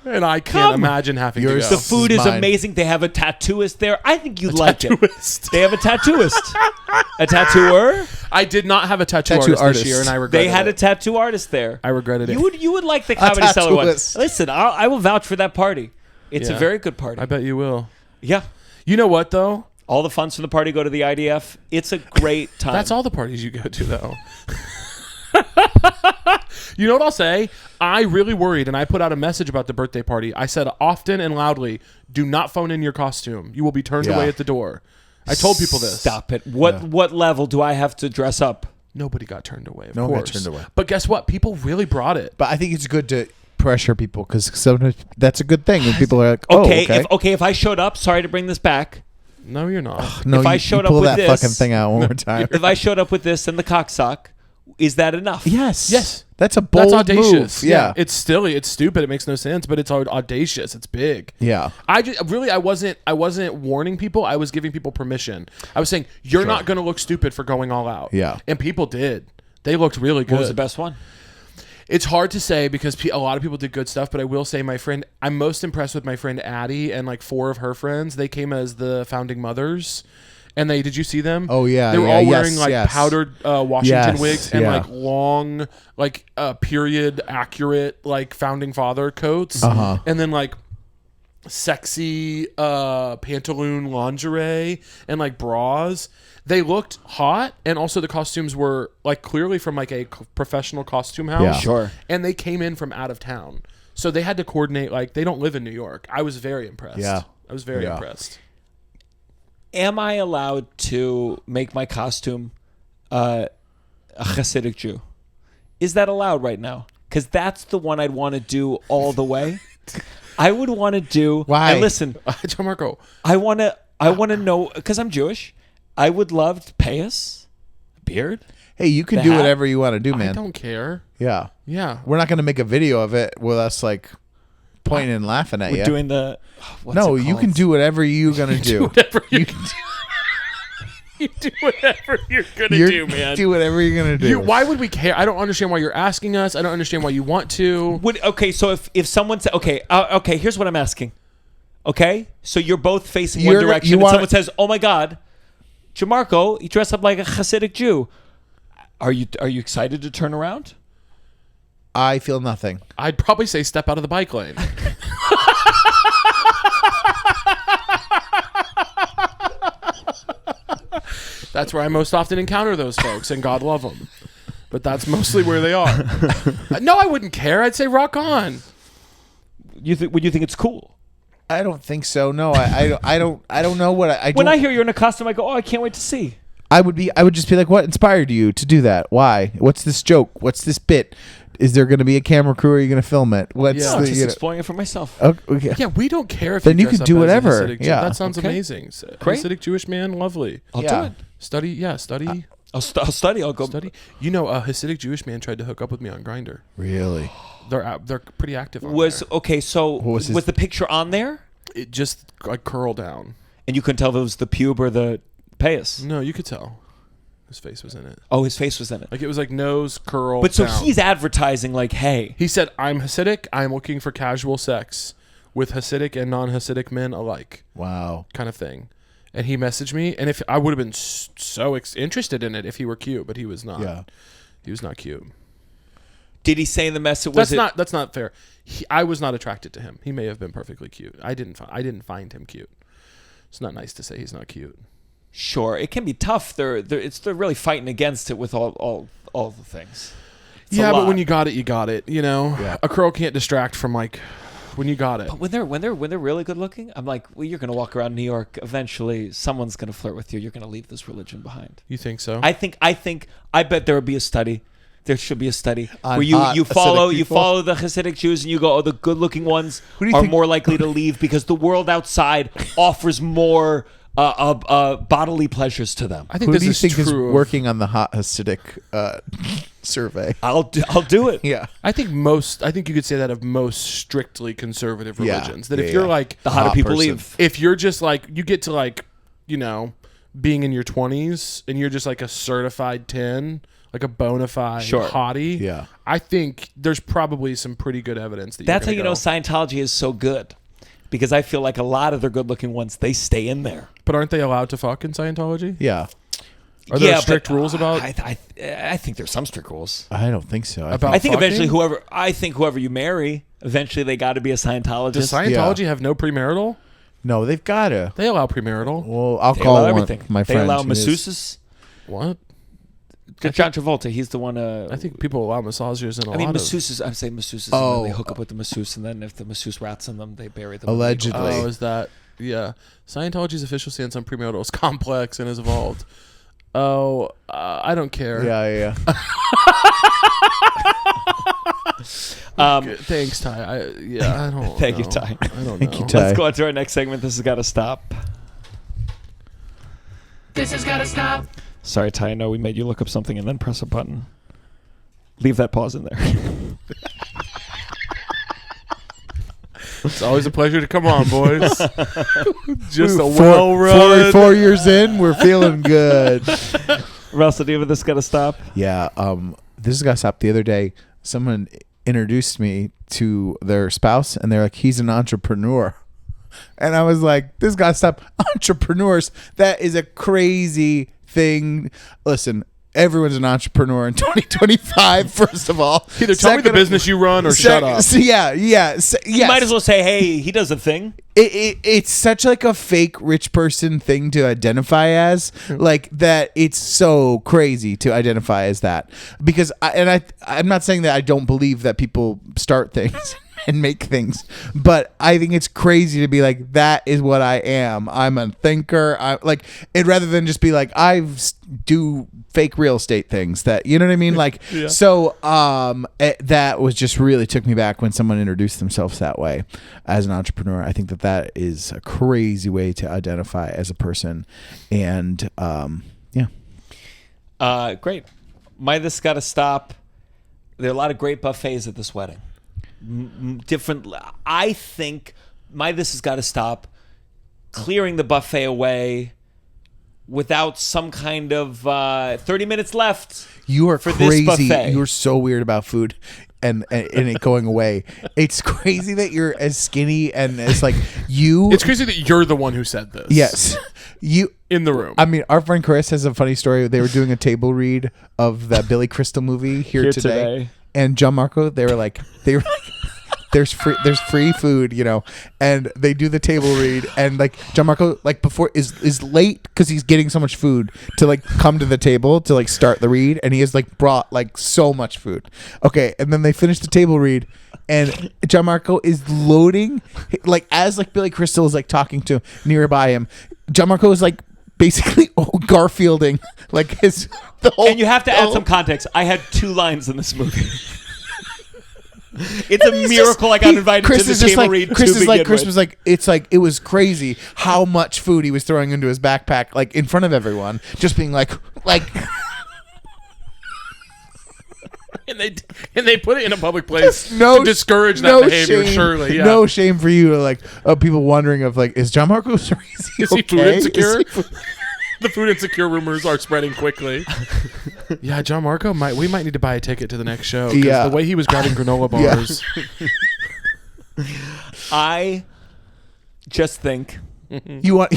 And I can't imagine having to go. The food is amazing. They have a tattooist there. I think you'd like it. They have a tattooist. A tattooer? I did not have a tattoo artist this year, and I regretted it. They had a tattoo artist there. I regretted it. You would like the Comedy Cellar one. Listen, I will vouch for that party. It's a very good party. I bet you will. Yeah. You know what, though? All the funds from the party go to the IDF. It's a great time. That's all the parties you go to, though. You know what I'll say? I really worried, and I put out a message about the birthday party. I said often and loudly, do not phone in your costume. You will be turned away at the door. I told people this. Stop it. What level do I have to dress up? Nobody got turned away, of No one course. got turned away. But guess what? People really brought it. But I think it's good to pressure people because sometimes that's a good thing. When people are like, "Oh, okay." If I showed up, sorry to bring this back. No, you're not. No, if I showed up pull with that this, fucking thing out one more time. If I showed up with this and the cocksock, is that enough? Yes. That's a bold That's audacious. move. Yeah. It's silly. It's stupid. It makes no sense, but it's audacious. It's big. Yeah. I wasn't warning people. I was giving people permission. I was saying, you're not going to look stupid for going all out. Yeah. And people did. They looked really good. What was the best one? It's hard to say because a lot of people did good stuff, but I will say I'm most impressed with my friend Addie and like 4 of her friends. They came as the founding mothers. And did you see them? Oh, yeah. They were all wearing powdered Washington Yes, wigs and yeah. like long, like period accurate, like founding father coats. Uh-huh. And then like sexy pantaloon lingerie and like bras. They looked hot, and also the costumes were like clearly from like a professional costume house. Yeah. Sure. And they came in from out of town. So they had to coordinate, like they don't live in New York. I was very impressed. Yeah. I was very impressed. Am I allowed to make my costume a Hasidic Jew? Is that allowed right now? Because that's the one I'd want to do all the way. I would want to do. Why? And listen, Gianmarco. I want to know because I'm Jewish. I would love to pay us a beard. Hey, you can The do hat? whatever you want to do, man. I don't care. Yeah. Yeah. We're not going to make a video of it with us like pointing and laughing at We're you. doing the. What's No, it you called? can do whatever you're going to do. Whatever You can you do whatever you're gonna you're- do, man. do whatever you're going to do. Why would we care? I don't understand why you're asking us. I don't understand why you want to. Okay, so if someone said, okay, here's what I'm asking. Okay, so you're both facing one You're- direction, you and want- someone says, "Oh my God, Gianmarco, you dress up like a Hasidic Jew." Are you excited to turn around? I feel nothing. I'd probably say step out of the bike lane. That's where I most often encounter those folks, and God love them. But that's mostly where they are. No, I wouldn't care. I'd say rock on. Would you think it's cool? I don't think so. No, I don't know what I When don't- I hear you're in a costume, I go, "Oh, I can't wait to see." I would just be like, what inspired you to do that? Why? What's this joke? What's this bit? Is there going to be a camera crew or are you going to film it? What's Yeah. No, the, just you know- exploring it for myself. Okay. Yeah, we don't care if Then you dress could up do as a whatever. Hasidic Jew. Yeah. That sounds Okay. amazing. Great. Hasidic Jewish man, lovely. I'll Yeah. do it. Study. I'll study. I'll go Study. You know, a Hasidic Jewish man tried to hook up with me on Grindr. Really? They're pretty active on Was there. okay. So was his- was the picture on there, It just like curl down. and you couldn't tell if it was the pube or the payas? No, you could tell. His face was in it. Oh, his face was in it. Like it was like nose curl. But so down. he's advertising like, "Hey, He said, "I'm Hasidic. I'm looking for casual sex with Hasidic and non-Hasidic men alike," Wow. kind of thing. And he messaged me, and if I would have been so interested in it if he were cute, but he was not. Yeah. He was not cute. did he say in the message? Was That's not fair. I was not attracted to him. He may have been perfectly cute. I didn't find him cute. It's not nice to say he's not cute. Sure, it can be tough. They're really fighting against it with all the things. It's a Yeah, but lot. when you got it, you got it. You know, Yeah. a girl can't distract from like when you got it. But when they're really good looking, I'm like, well, you're gonna walk around New York. Eventually, someone's gonna flirt with you. You're gonna leave this religion behind. You think so? I bet there would be a study. There should be a study On where you hot follow Hasidic you people? follow the Hasidic Jews and you go, oh, the good looking ones Who do you are think- more likely to leave because the world outside offers more bodily pleasures to them. I think Who this do you is think is true. working on the hot Hasidic survey? I'll do it. Yeah. I think you could say that of most strictly conservative Yeah. religions. That Yeah, if you're yeah. like The hotter Hot people person. leave. if you're just like you get to like, you know, being in your 20s and you're just like a certified 10, like a bona fide Sure. hottie. Yeah. I think there's probably some pretty good evidence that That's how you're you gonna know go. Scientology is so good. Because I feel like a lot of their good looking ones, they stay in there. But aren't they allowed to fuck in Scientology? Yeah. Are there Yeah, strict but, rules about I think there's some strict rules. I don't think so. About I think fucking? eventually whoever you marry, eventually they got to be a Scientologist. Does Scientology have no premarital? No, they've got to. They allow premarital. Well, I'll They call allow one, everything. my They friend. allow who is- masseuses. What? John Travolta, he's the one. I think people allow massagers in a I mean, lot of... masseuses. I'm saying masseuses. Oh. And then they hook up with the masseuse, and then if the masseuse rats in them, they bury them. Allegedly. Oh, is that... Yeah. Scientology's official stance on premarital is complex and has evolved. Oh, I don't care. Yeah. Thanks, Ty. I don't Thank you, know. Ty. I don't know. Thank you, Ty. Let's go on to our next segment. This has got to stop. This has got to stop. Sorry, Ty. I know we made you look up something and then press a button. Leave that pause in there. It's always a pleasure to come on, boys. Just a Four- well-run... 4 years in, we're feeling good. Russell, do you have this got to stop? Yeah. This got stopped the other day. Someone introduced me to their spouse, and they're like, "He's an entrepreneur," and I was like, "This got stopped." Entrepreneurs. That is a crazy thing. Listen. Everyone's an entrepreneur in 2025. First of all, Either tell me the business you run or shut up. So yes. You might as well say, "Hey, he does a thing." It's such like a fake rich person thing to identify as, like that. It's so crazy to identify as that because I'm not saying that I don't believe that people start things and make things. But I think it's crazy to be like, that is what I am. I'm a thinker. I like it rather than just be like, do fake real estate things that, you know what I mean? Like, so that was just really took me back when someone introduced themselves that way as an entrepreneur. I think that is a crazy way to identify as a person. And great. This got to stop. There are a lot of great buffets at this wedding. Different. I think this has got to stop clearing the buffet away without some kind of 30 minutes left. You are for crazy. This buffet. You're so weird about food and it going away. It's crazy that you're as skinny and it's like you. It's crazy that you're the one who said this. Yes. You in the room. I mean, our friend Chris has a funny story. They were doing a table read of that Billy Crystal movie Here Today. And Gianmarco, they were like there's free food, you know, and they do the table read, and like Gianmarco like before is late because he's getting so much food to like come to the table to like start the read, and he has like brought like so much food. Okay, and then they finish the table read, and Gianmarco is loading like as like Billy Crystal is like talking to nearby him. Gianmarco is like basically Garfielding like the whole. And you have to add some context. I had 2 lines in this movie. It's a miracle I got invited to the table read. Chris was like, it's like it was crazy how much food he was throwing into his backpack, like in front of everyone, just being like. And they put it in a public place to discourage that behavior. Shame, surely, yeah. No shame for you, like people wondering of like, is Gianmarco Soresi is he food insecure? The food insecure rumors are spreading quickly. Yeah, Gianmarco we might need to buy a ticket to the next show. Yeah, the way he was grabbing granola bars. I just think they're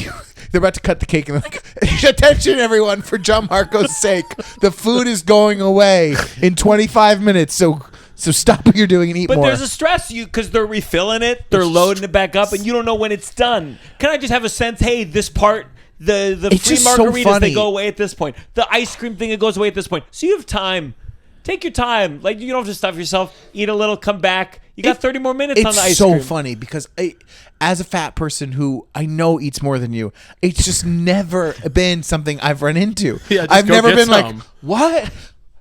about to cut the cake and they're like, attention everyone, for Gianmarco's sake, the food is going away in 25 minutes. So stop what you're doing and eat more. But there's a stress because they're refilling it, they're loading it back up, and you don't know when it's done. Can I just have a sense? Hey, this part. The free margaritas, they go away at this point. The ice cream thing, it goes away at this point. So you have time. Take your time. Like, you don't have to stuff yourself. Eat a little, come back. You got 30 more minutes on the ice cream. It's so funny because as a fat person who I know eats more than you, it's just never been something I've run into. Yeah, I've never been like, what?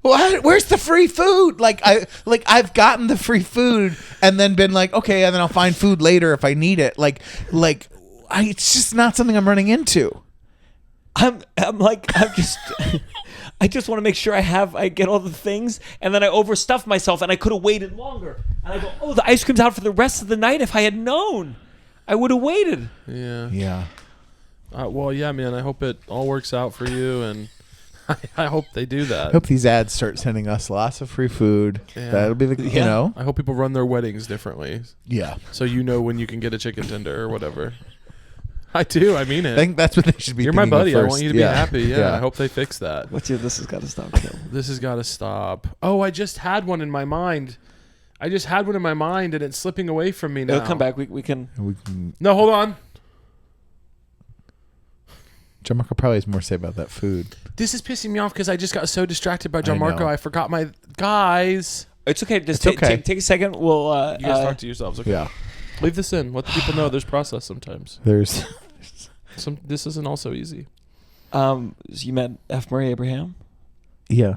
Where's the free food? I've gotten the free food and then been like, okay, and then I'll find food later if I need it. It's just not something I'm running into. I just want to make sure I get all the things, and then I overstuff myself, and I could have waited longer. And I go, oh, the ice cream's out for the rest of the night. If I had known, I would have waited. Yeah. Yeah. Well, yeah, man. I hope it all works out for you, and I hope they do that. I hope these ads start sending us lots of free food. Yeah. That'll be you know. I hope people run their weddings differently. Yeah. So you know when you can get a chicken tender or whatever. I do. I mean it. I think that's what they should be. You're my buddy. I want you to be happy. Yeah. I hope they fix that. This has got to stop. This has got to stop. Oh, I just had one in my mind. And it's slipping away from me now. It'll come back. We can. No, hold on. Gianmarco probably has more to say about that food. This is pissing me off because I just got so distracted by Gianmarco. I forgot my guys. It's okay. Just take a second. We'll. You guys talk to yourselves. Okay. Yeah. Leave this in. Let the people know there's process sometimes. There's. This isn't also easy. You met F. Murray Abraham? Yeah.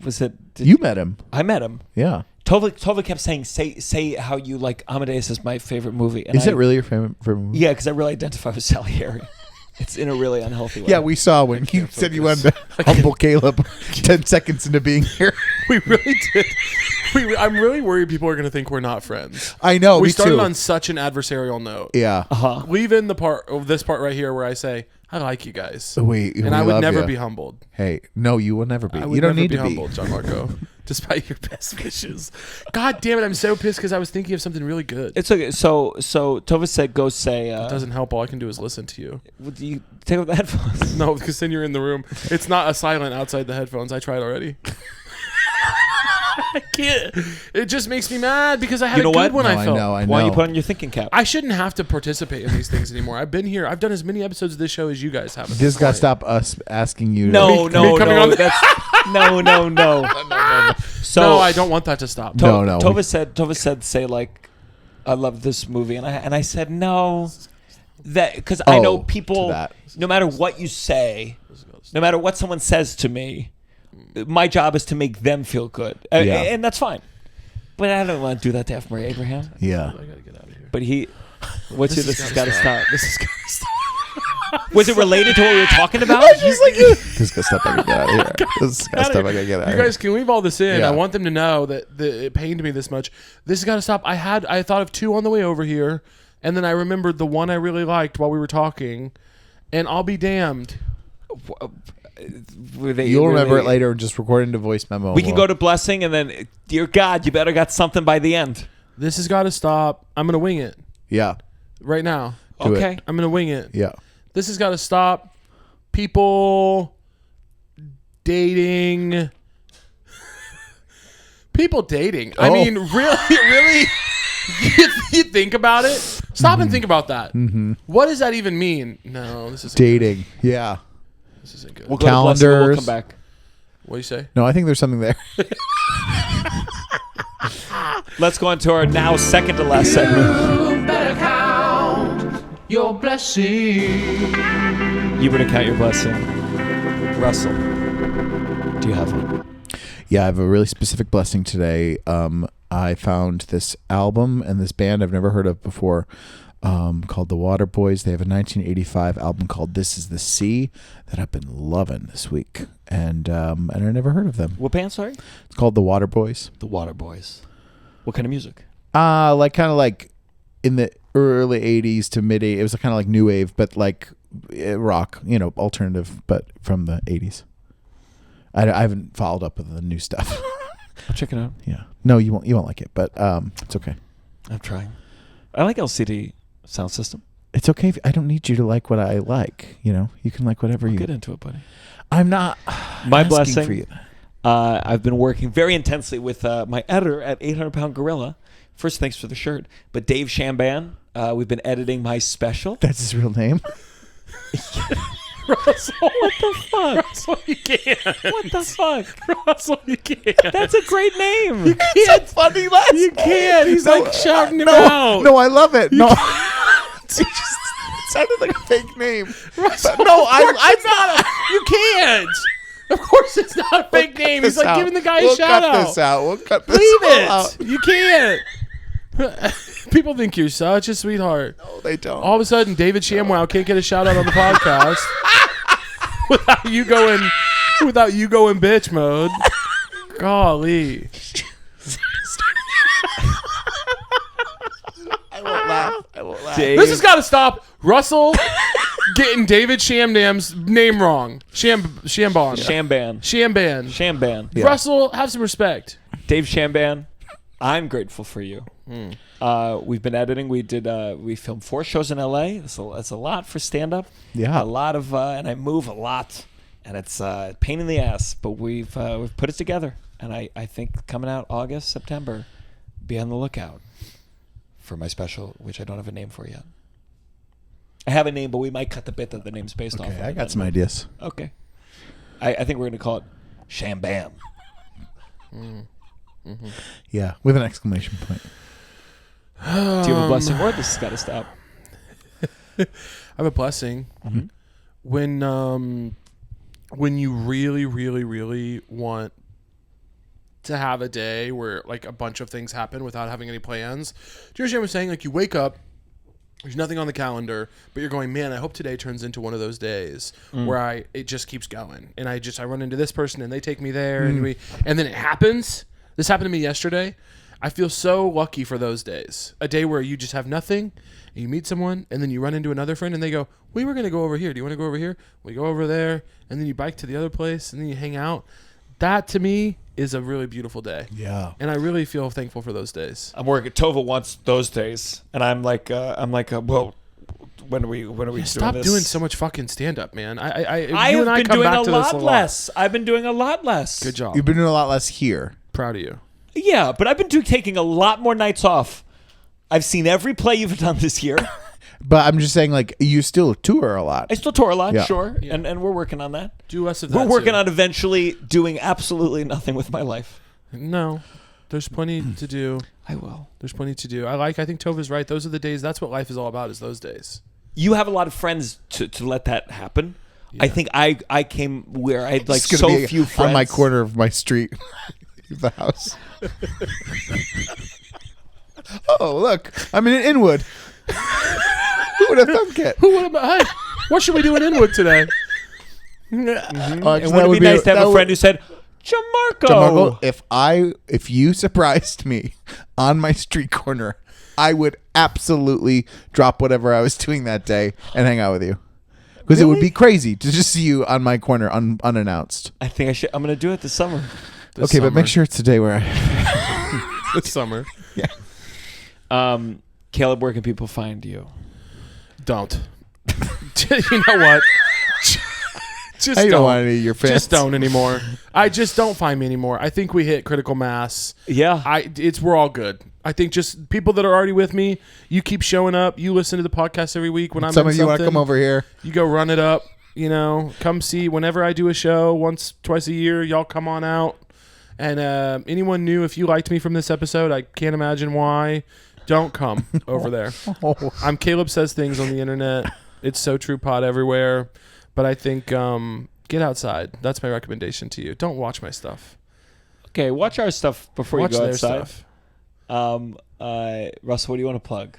Was it? You met him? I met him. Yeah. Tovah kept saying, "Say how you like Amadeus is my favorite movie." And is it really your favorite movie? Yeah, because I really identify with Salieri. It's in a really unhealthy way. Yeah, we saw when you said you wanted to humble Caleb 10 seconds into being here. We really did. I'm really worried people are going to think we're not friends. I know. We started on such an adversarial note. Yeah. Leave in this part right here where I say, I like you guys. And I would never be humbled. Hey, no, you will never be. You don't need to be humbled, Gianmarco. Despite your best wishes. God damn it, I'm so pissed because I was thinking of something really good. It's okay. So Tovah said, go say... it doesn't help. All I can do is listen to you. Do you take off the headphones? No, because then you're in the room. It's not a silent outside the headphones. I tried already. I can't. It just makes me mad because I had a good one. I felt. I know. Why don't you put on your thinking cap? I shouldn't have to participate in these things anymore. I've been here. I've done as many episodes of this show as you guys have. This got to stop us asking you. No. So no, I don't want that to stop. No. Tovah said, say like I love this movie, and I said no, that because I know people. No matter what you say, no matter what someone says to me, my job is to make them feel good, and that's fine. But I don't want to do that to F. Murray Abraham. Yeah. I gotta get out of here. But this has got to stop. This has got to stop. Was it related to what we were talking about? This got stuff I gotta get out of here. This got stuff I gotta get out of here. You guys can leave all this in. Yeah. I want them to know that it pained me this much. This has got to stop. I thought of 2 on the way over here, and then I remembered the one I really liked while we were talking, and I'll be damned. You'll remember it later and just record into voice memo. We can go to blessing, and then, dear God, you better got something by the end. This has got to stop. I'm gonna wing it. Yeah. Right now. Do Okay. it. I'm gonna wing it. Yeah. This has got to stop. People dating. People dating. I mean, really. You think about it. Stop and think about that. Mm-hmm. What does that even mean? No, this is dating. Yeah. This isn't good. We'll go to blessing, we'll come back. What do you say? No, I think there's something there. Let's go on to our now second to last segment. Better count your blessing. You better count your blessing. Russell, do you have one? Yeah, I have a really specific blessing today. I found this album and this band I've never heard of before, called The Waterboys. They have a 1985 album called This Is the Sea that I've been loving this week, and I never heard of them. What band? Sorry, it's called The Waterboys. The Waterboys. What kind of music? Kind of like in the early 80s to mid 80s. It was kind of like new wave, but like rock, alternative, but from the 80s. I haven't followed up with the new stuff. I'll check it out. Yeah. No, you won't like it, but it's okay. I'm trying. I like LCD sound system. It's okay. I don't need you to like what I like. You can like whatever you get into it, buddy. I'm not. My asking blessing for you. I've been working very intensely with my editor at 800 Pound Gorilla. First, thanks for the shirt. But Dave Chamban, we've been editing my special. That's his real name. Russell, What the fuck? Russell, you can't. What the fuck? Russell, you can't. That's a great name. It's a funny last You can't. He's like shouting him no, out. No, I love it. No. It sounded like a fake name. Russell, But no, it's not. You can't. Of course, it's not a fake name. He's like giving the guy a shout out. We'll cut this out. We'll cut this Leave out. it. You can't. People think you're such a sweetheart. No, they don't. All of a sudden, David Shamwow can't get a shout out on the podcast without you going bitch mode. Golly. I won't laugh. Dave. This has got to stop. Russell getting David Shamdam's name wrong. Shamban. Chamban. Yeah. Russell, have some respect. Dave Chamban, I'm grateful for you. We've been editing. We filmed 4 shows in LA. That's a lot for stand up. Yeah. A lot of and I move a lot, and it's a pain in the ass. But we've put it together, and I think coming out August, September, be on the lookout for my special, which I don't have a name for yet. I have a name, but we might cut the bit that the name's based off of. Okay, I got some ideas. Okay. I think we're going to call it Shambam. Yeah, with an exclamation point. Do you have a blessing word? This has got to stop. I have a blessing. Mm-hmm. When you really, really, really want to have a day where like a bunch of things happen without having any plans. Do you understand what I'm saying? Like you wake up, there's nothing on the calendar, but you're going, man, I hope today turns into one of those days where it just keeps going. And I run into this person and they take me there and then it happens. This happened to me yesterday. I feel so lucky for those days. A day where you just have nothing and you meet someone and then you run into another friend and they go, we were going to go over here. Do you want to go over here? We go over there and then you bike to the other place and then you hang out. That to me is a really beautiful day. Yeah. And I really feel thankful for those days. I'm working. Tovah wants those days, and I'm like, well, when are we doing Stop this? doing so much fucking stand up, man. I you have and I been come doing back a to this lot less. I've been doing a lot less. Good job. You've been doing a lot less here. Proud of you. Yeah, but I've been taking a lot more nights off. I've seen every play you've done this year. But I'm just saying, like, you still tour a lot. I still tour a lot, Yeah. sure, and we're working on that. Do less of that. We're working too. on eventually doing absolutely nothing with my life. No. There's plenty to do. I will. There's plenty to do. I think Tovah's right. Those are the days. That's what life is all about, is those days. You have a lot of friends to let that happen. Yeah. I think I came where I had like It's gonna so be few friends. on my corner of my street. Leave the house. Oh, look. I'm in Inwood. Who would have thunk it? Who would have? Hey, what should we do in Inwood today? And wouldn't it be nice to have a friend who said, Gianmarco. If you surprised me on my street corner, I would absolutely drop whatever I was doing that day and hang out with you. Because it would be crazy to just see you on my corner unannounced. I think I'm going to do it this summer. This But make summer. sure it's the day where I... This summer. Yeah. Caleb, where can people find you? Don't. You know what? Just I don't don't. want any of your fans. Just don't anymore. Just don't find me anymore. I think we hit critical mass. Yeah. We're all good. I think just people that are already with me, you keep showing up. You listen to the podcast every week when I'm Some in of you want to something. come over here. You go run it up. Come see whenever I do a show twice a year. Y'all come on out. And anyone new, if you liked me from this episode, I can't imagine why. Don't come over there. I'm Caleb Says Things on the internet. It's So True Pod everywhere. But I think get outside. That's my recommendation to you. Don't watch my stuff. Okay, watch our stuff before Watch you go their outside. stuff. Russell, what do you want to plug?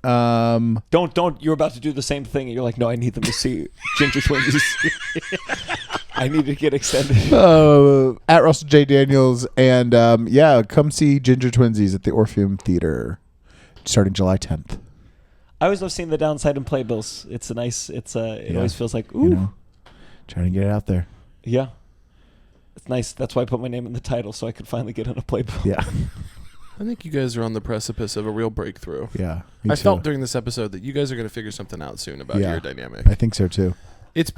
Um, Don't. You're about to do the same thing, and you're like, no, I need them to see Ginger Twinsies. I need to get extended. at Russell J. Daniels. And come see Ginger Twinsies at the Orpheum Theater starting July 10th. I always love seeing the downside in playbills. It's a nice. It always feels like, ooh, You know, trying to get it out there. yeah. It's nice. That's why I put my name in the title, so I could finally get on a playbill. Yeah. I think you guys are on the precipice of a real breakthrough. Yeah. I felt during this episode that you guys are going to figure something out soon about your dynamic. I think so too.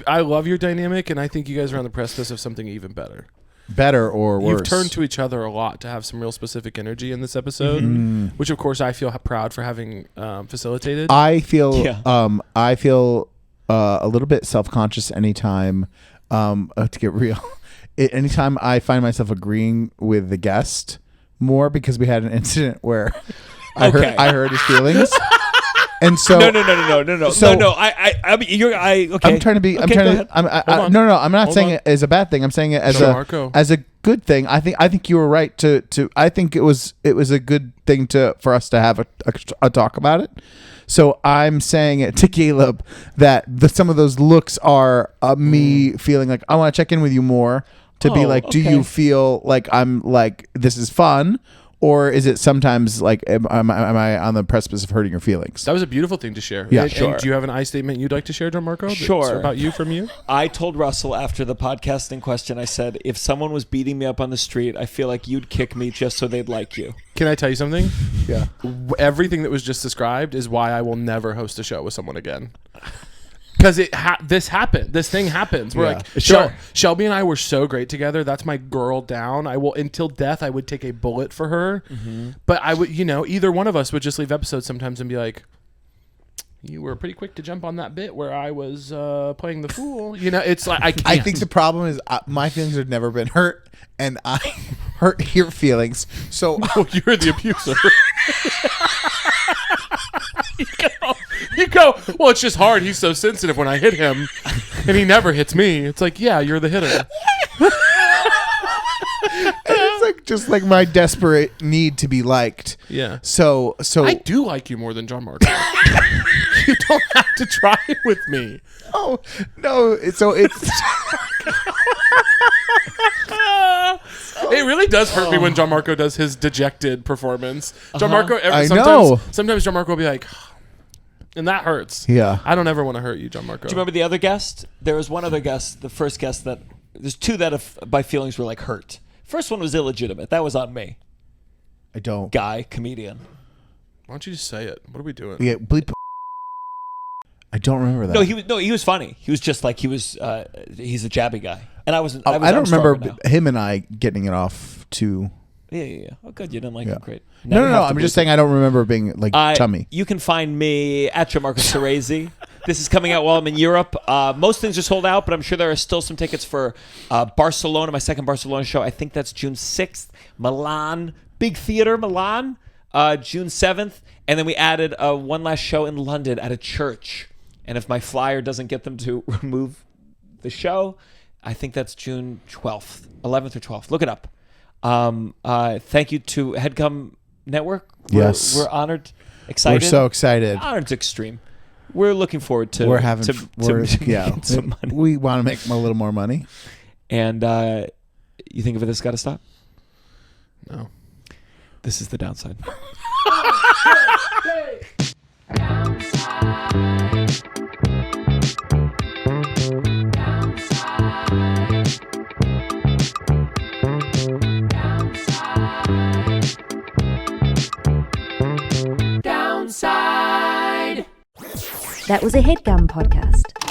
I love your dynamic, and I think you guys are on the precipice of something even better. Better or worse? You've turned to each other a lot to have some real specific energy in this episode, which of course I feel proud for having facilitated. I feel Yeah. a little bit self-conscious anytime to get real. Anytime I find myself agreeing with the guest more because we had an incident where I hurt his feelings. And so No. So- no. I mean, okay. I'm trying to be. Okay, go ahead. No. I'm not Hold saying on. it as a bad thing. I'm saying it as Gianmarco. a good thing. I think you were right to. I think it was a good thing for us to have a talk about it. So I'm saying it to Caleb that some of those looks are me feeling like I want to check in with you more to be like, do you feel like I'm like this is fun? Or is it sometimes like, am I on the precipice of hurting your feelings? That was a beautiful thing to share. Yeah, And sure. do you have an I statement you'd like to share, Gianmarco? Sure. About you, from you? I told Russell after the podcast in question, I said, if someone was beating me up on the street, I feel like you'd kick me just so they'd like you. Can I tell you something? Yeah. Everything that was just described is why I will never host a show with someone again. Because this happened. This thing happens. We're Yeah. like, Sure. Shelby and I were so great together. That's my girl down. I will, until death, I would take a bullet for her. But I would, either one of us would just leave episodes sometimes and be like, you were pretty quick to jump on that bit where I was playing the fool. It's like, I can't. I think the problem is my feelings have never been hurt, and I hurt your feelings. So Oh, you're the abuser. You go, well, it's just hard. He's so sensitive when I hit him, and he never hits me. It's like, yeah, you're the hitter. it's like just like my desperate need to be liked. Yeah. So I do like you more than Gianmarco. You don't have to try it with me. oh no, it's It really does hurt me when Gianmarco does his dejected performance. Gianmarco, I know. Sometimes Gianmarco will be like, and that hurts. Yeah. I don't ever want to hurt you, Gianmarco. Do you remember the other guest? There was one other guest, the first guest that, there's two that my feelings were like hurt. First one was illegitimate. That was on me. I don't. Guy, comedian. Why don't you just say it? What are we doing? Yeah, bleep. I don't remember that. He was funny. He was just like, he's a jabby guy. And I wasn't. I don't I'm remember stronger now. him and I getting it off too. Yeah. Oh, good. You didn't like Yeah. him. Great. No. I'm just saying I don't remember being like chummy. You can find me at Gianmarco Soresi. This is coming out while I'm in Europe. Most things are sold out, but I'm sure there are still some tickets for Barcelona, my second Barcelona show. I think that's June 6th. Milan, big theater, Milan, June 7th. And then we added one last show in London at a church. And if my flyer doesn't get them to remove the show, I think that's June 12th, 11th or 12th. Look it up. Thank you to Headgum Network. Yes. We're honored, excited. We're so excited. Honored's extreme. We're looking forward to We're having making some money. We want to make a little more money. And you think of this got to stop? No. This is the downside. Downside. That was a Headgum podcast.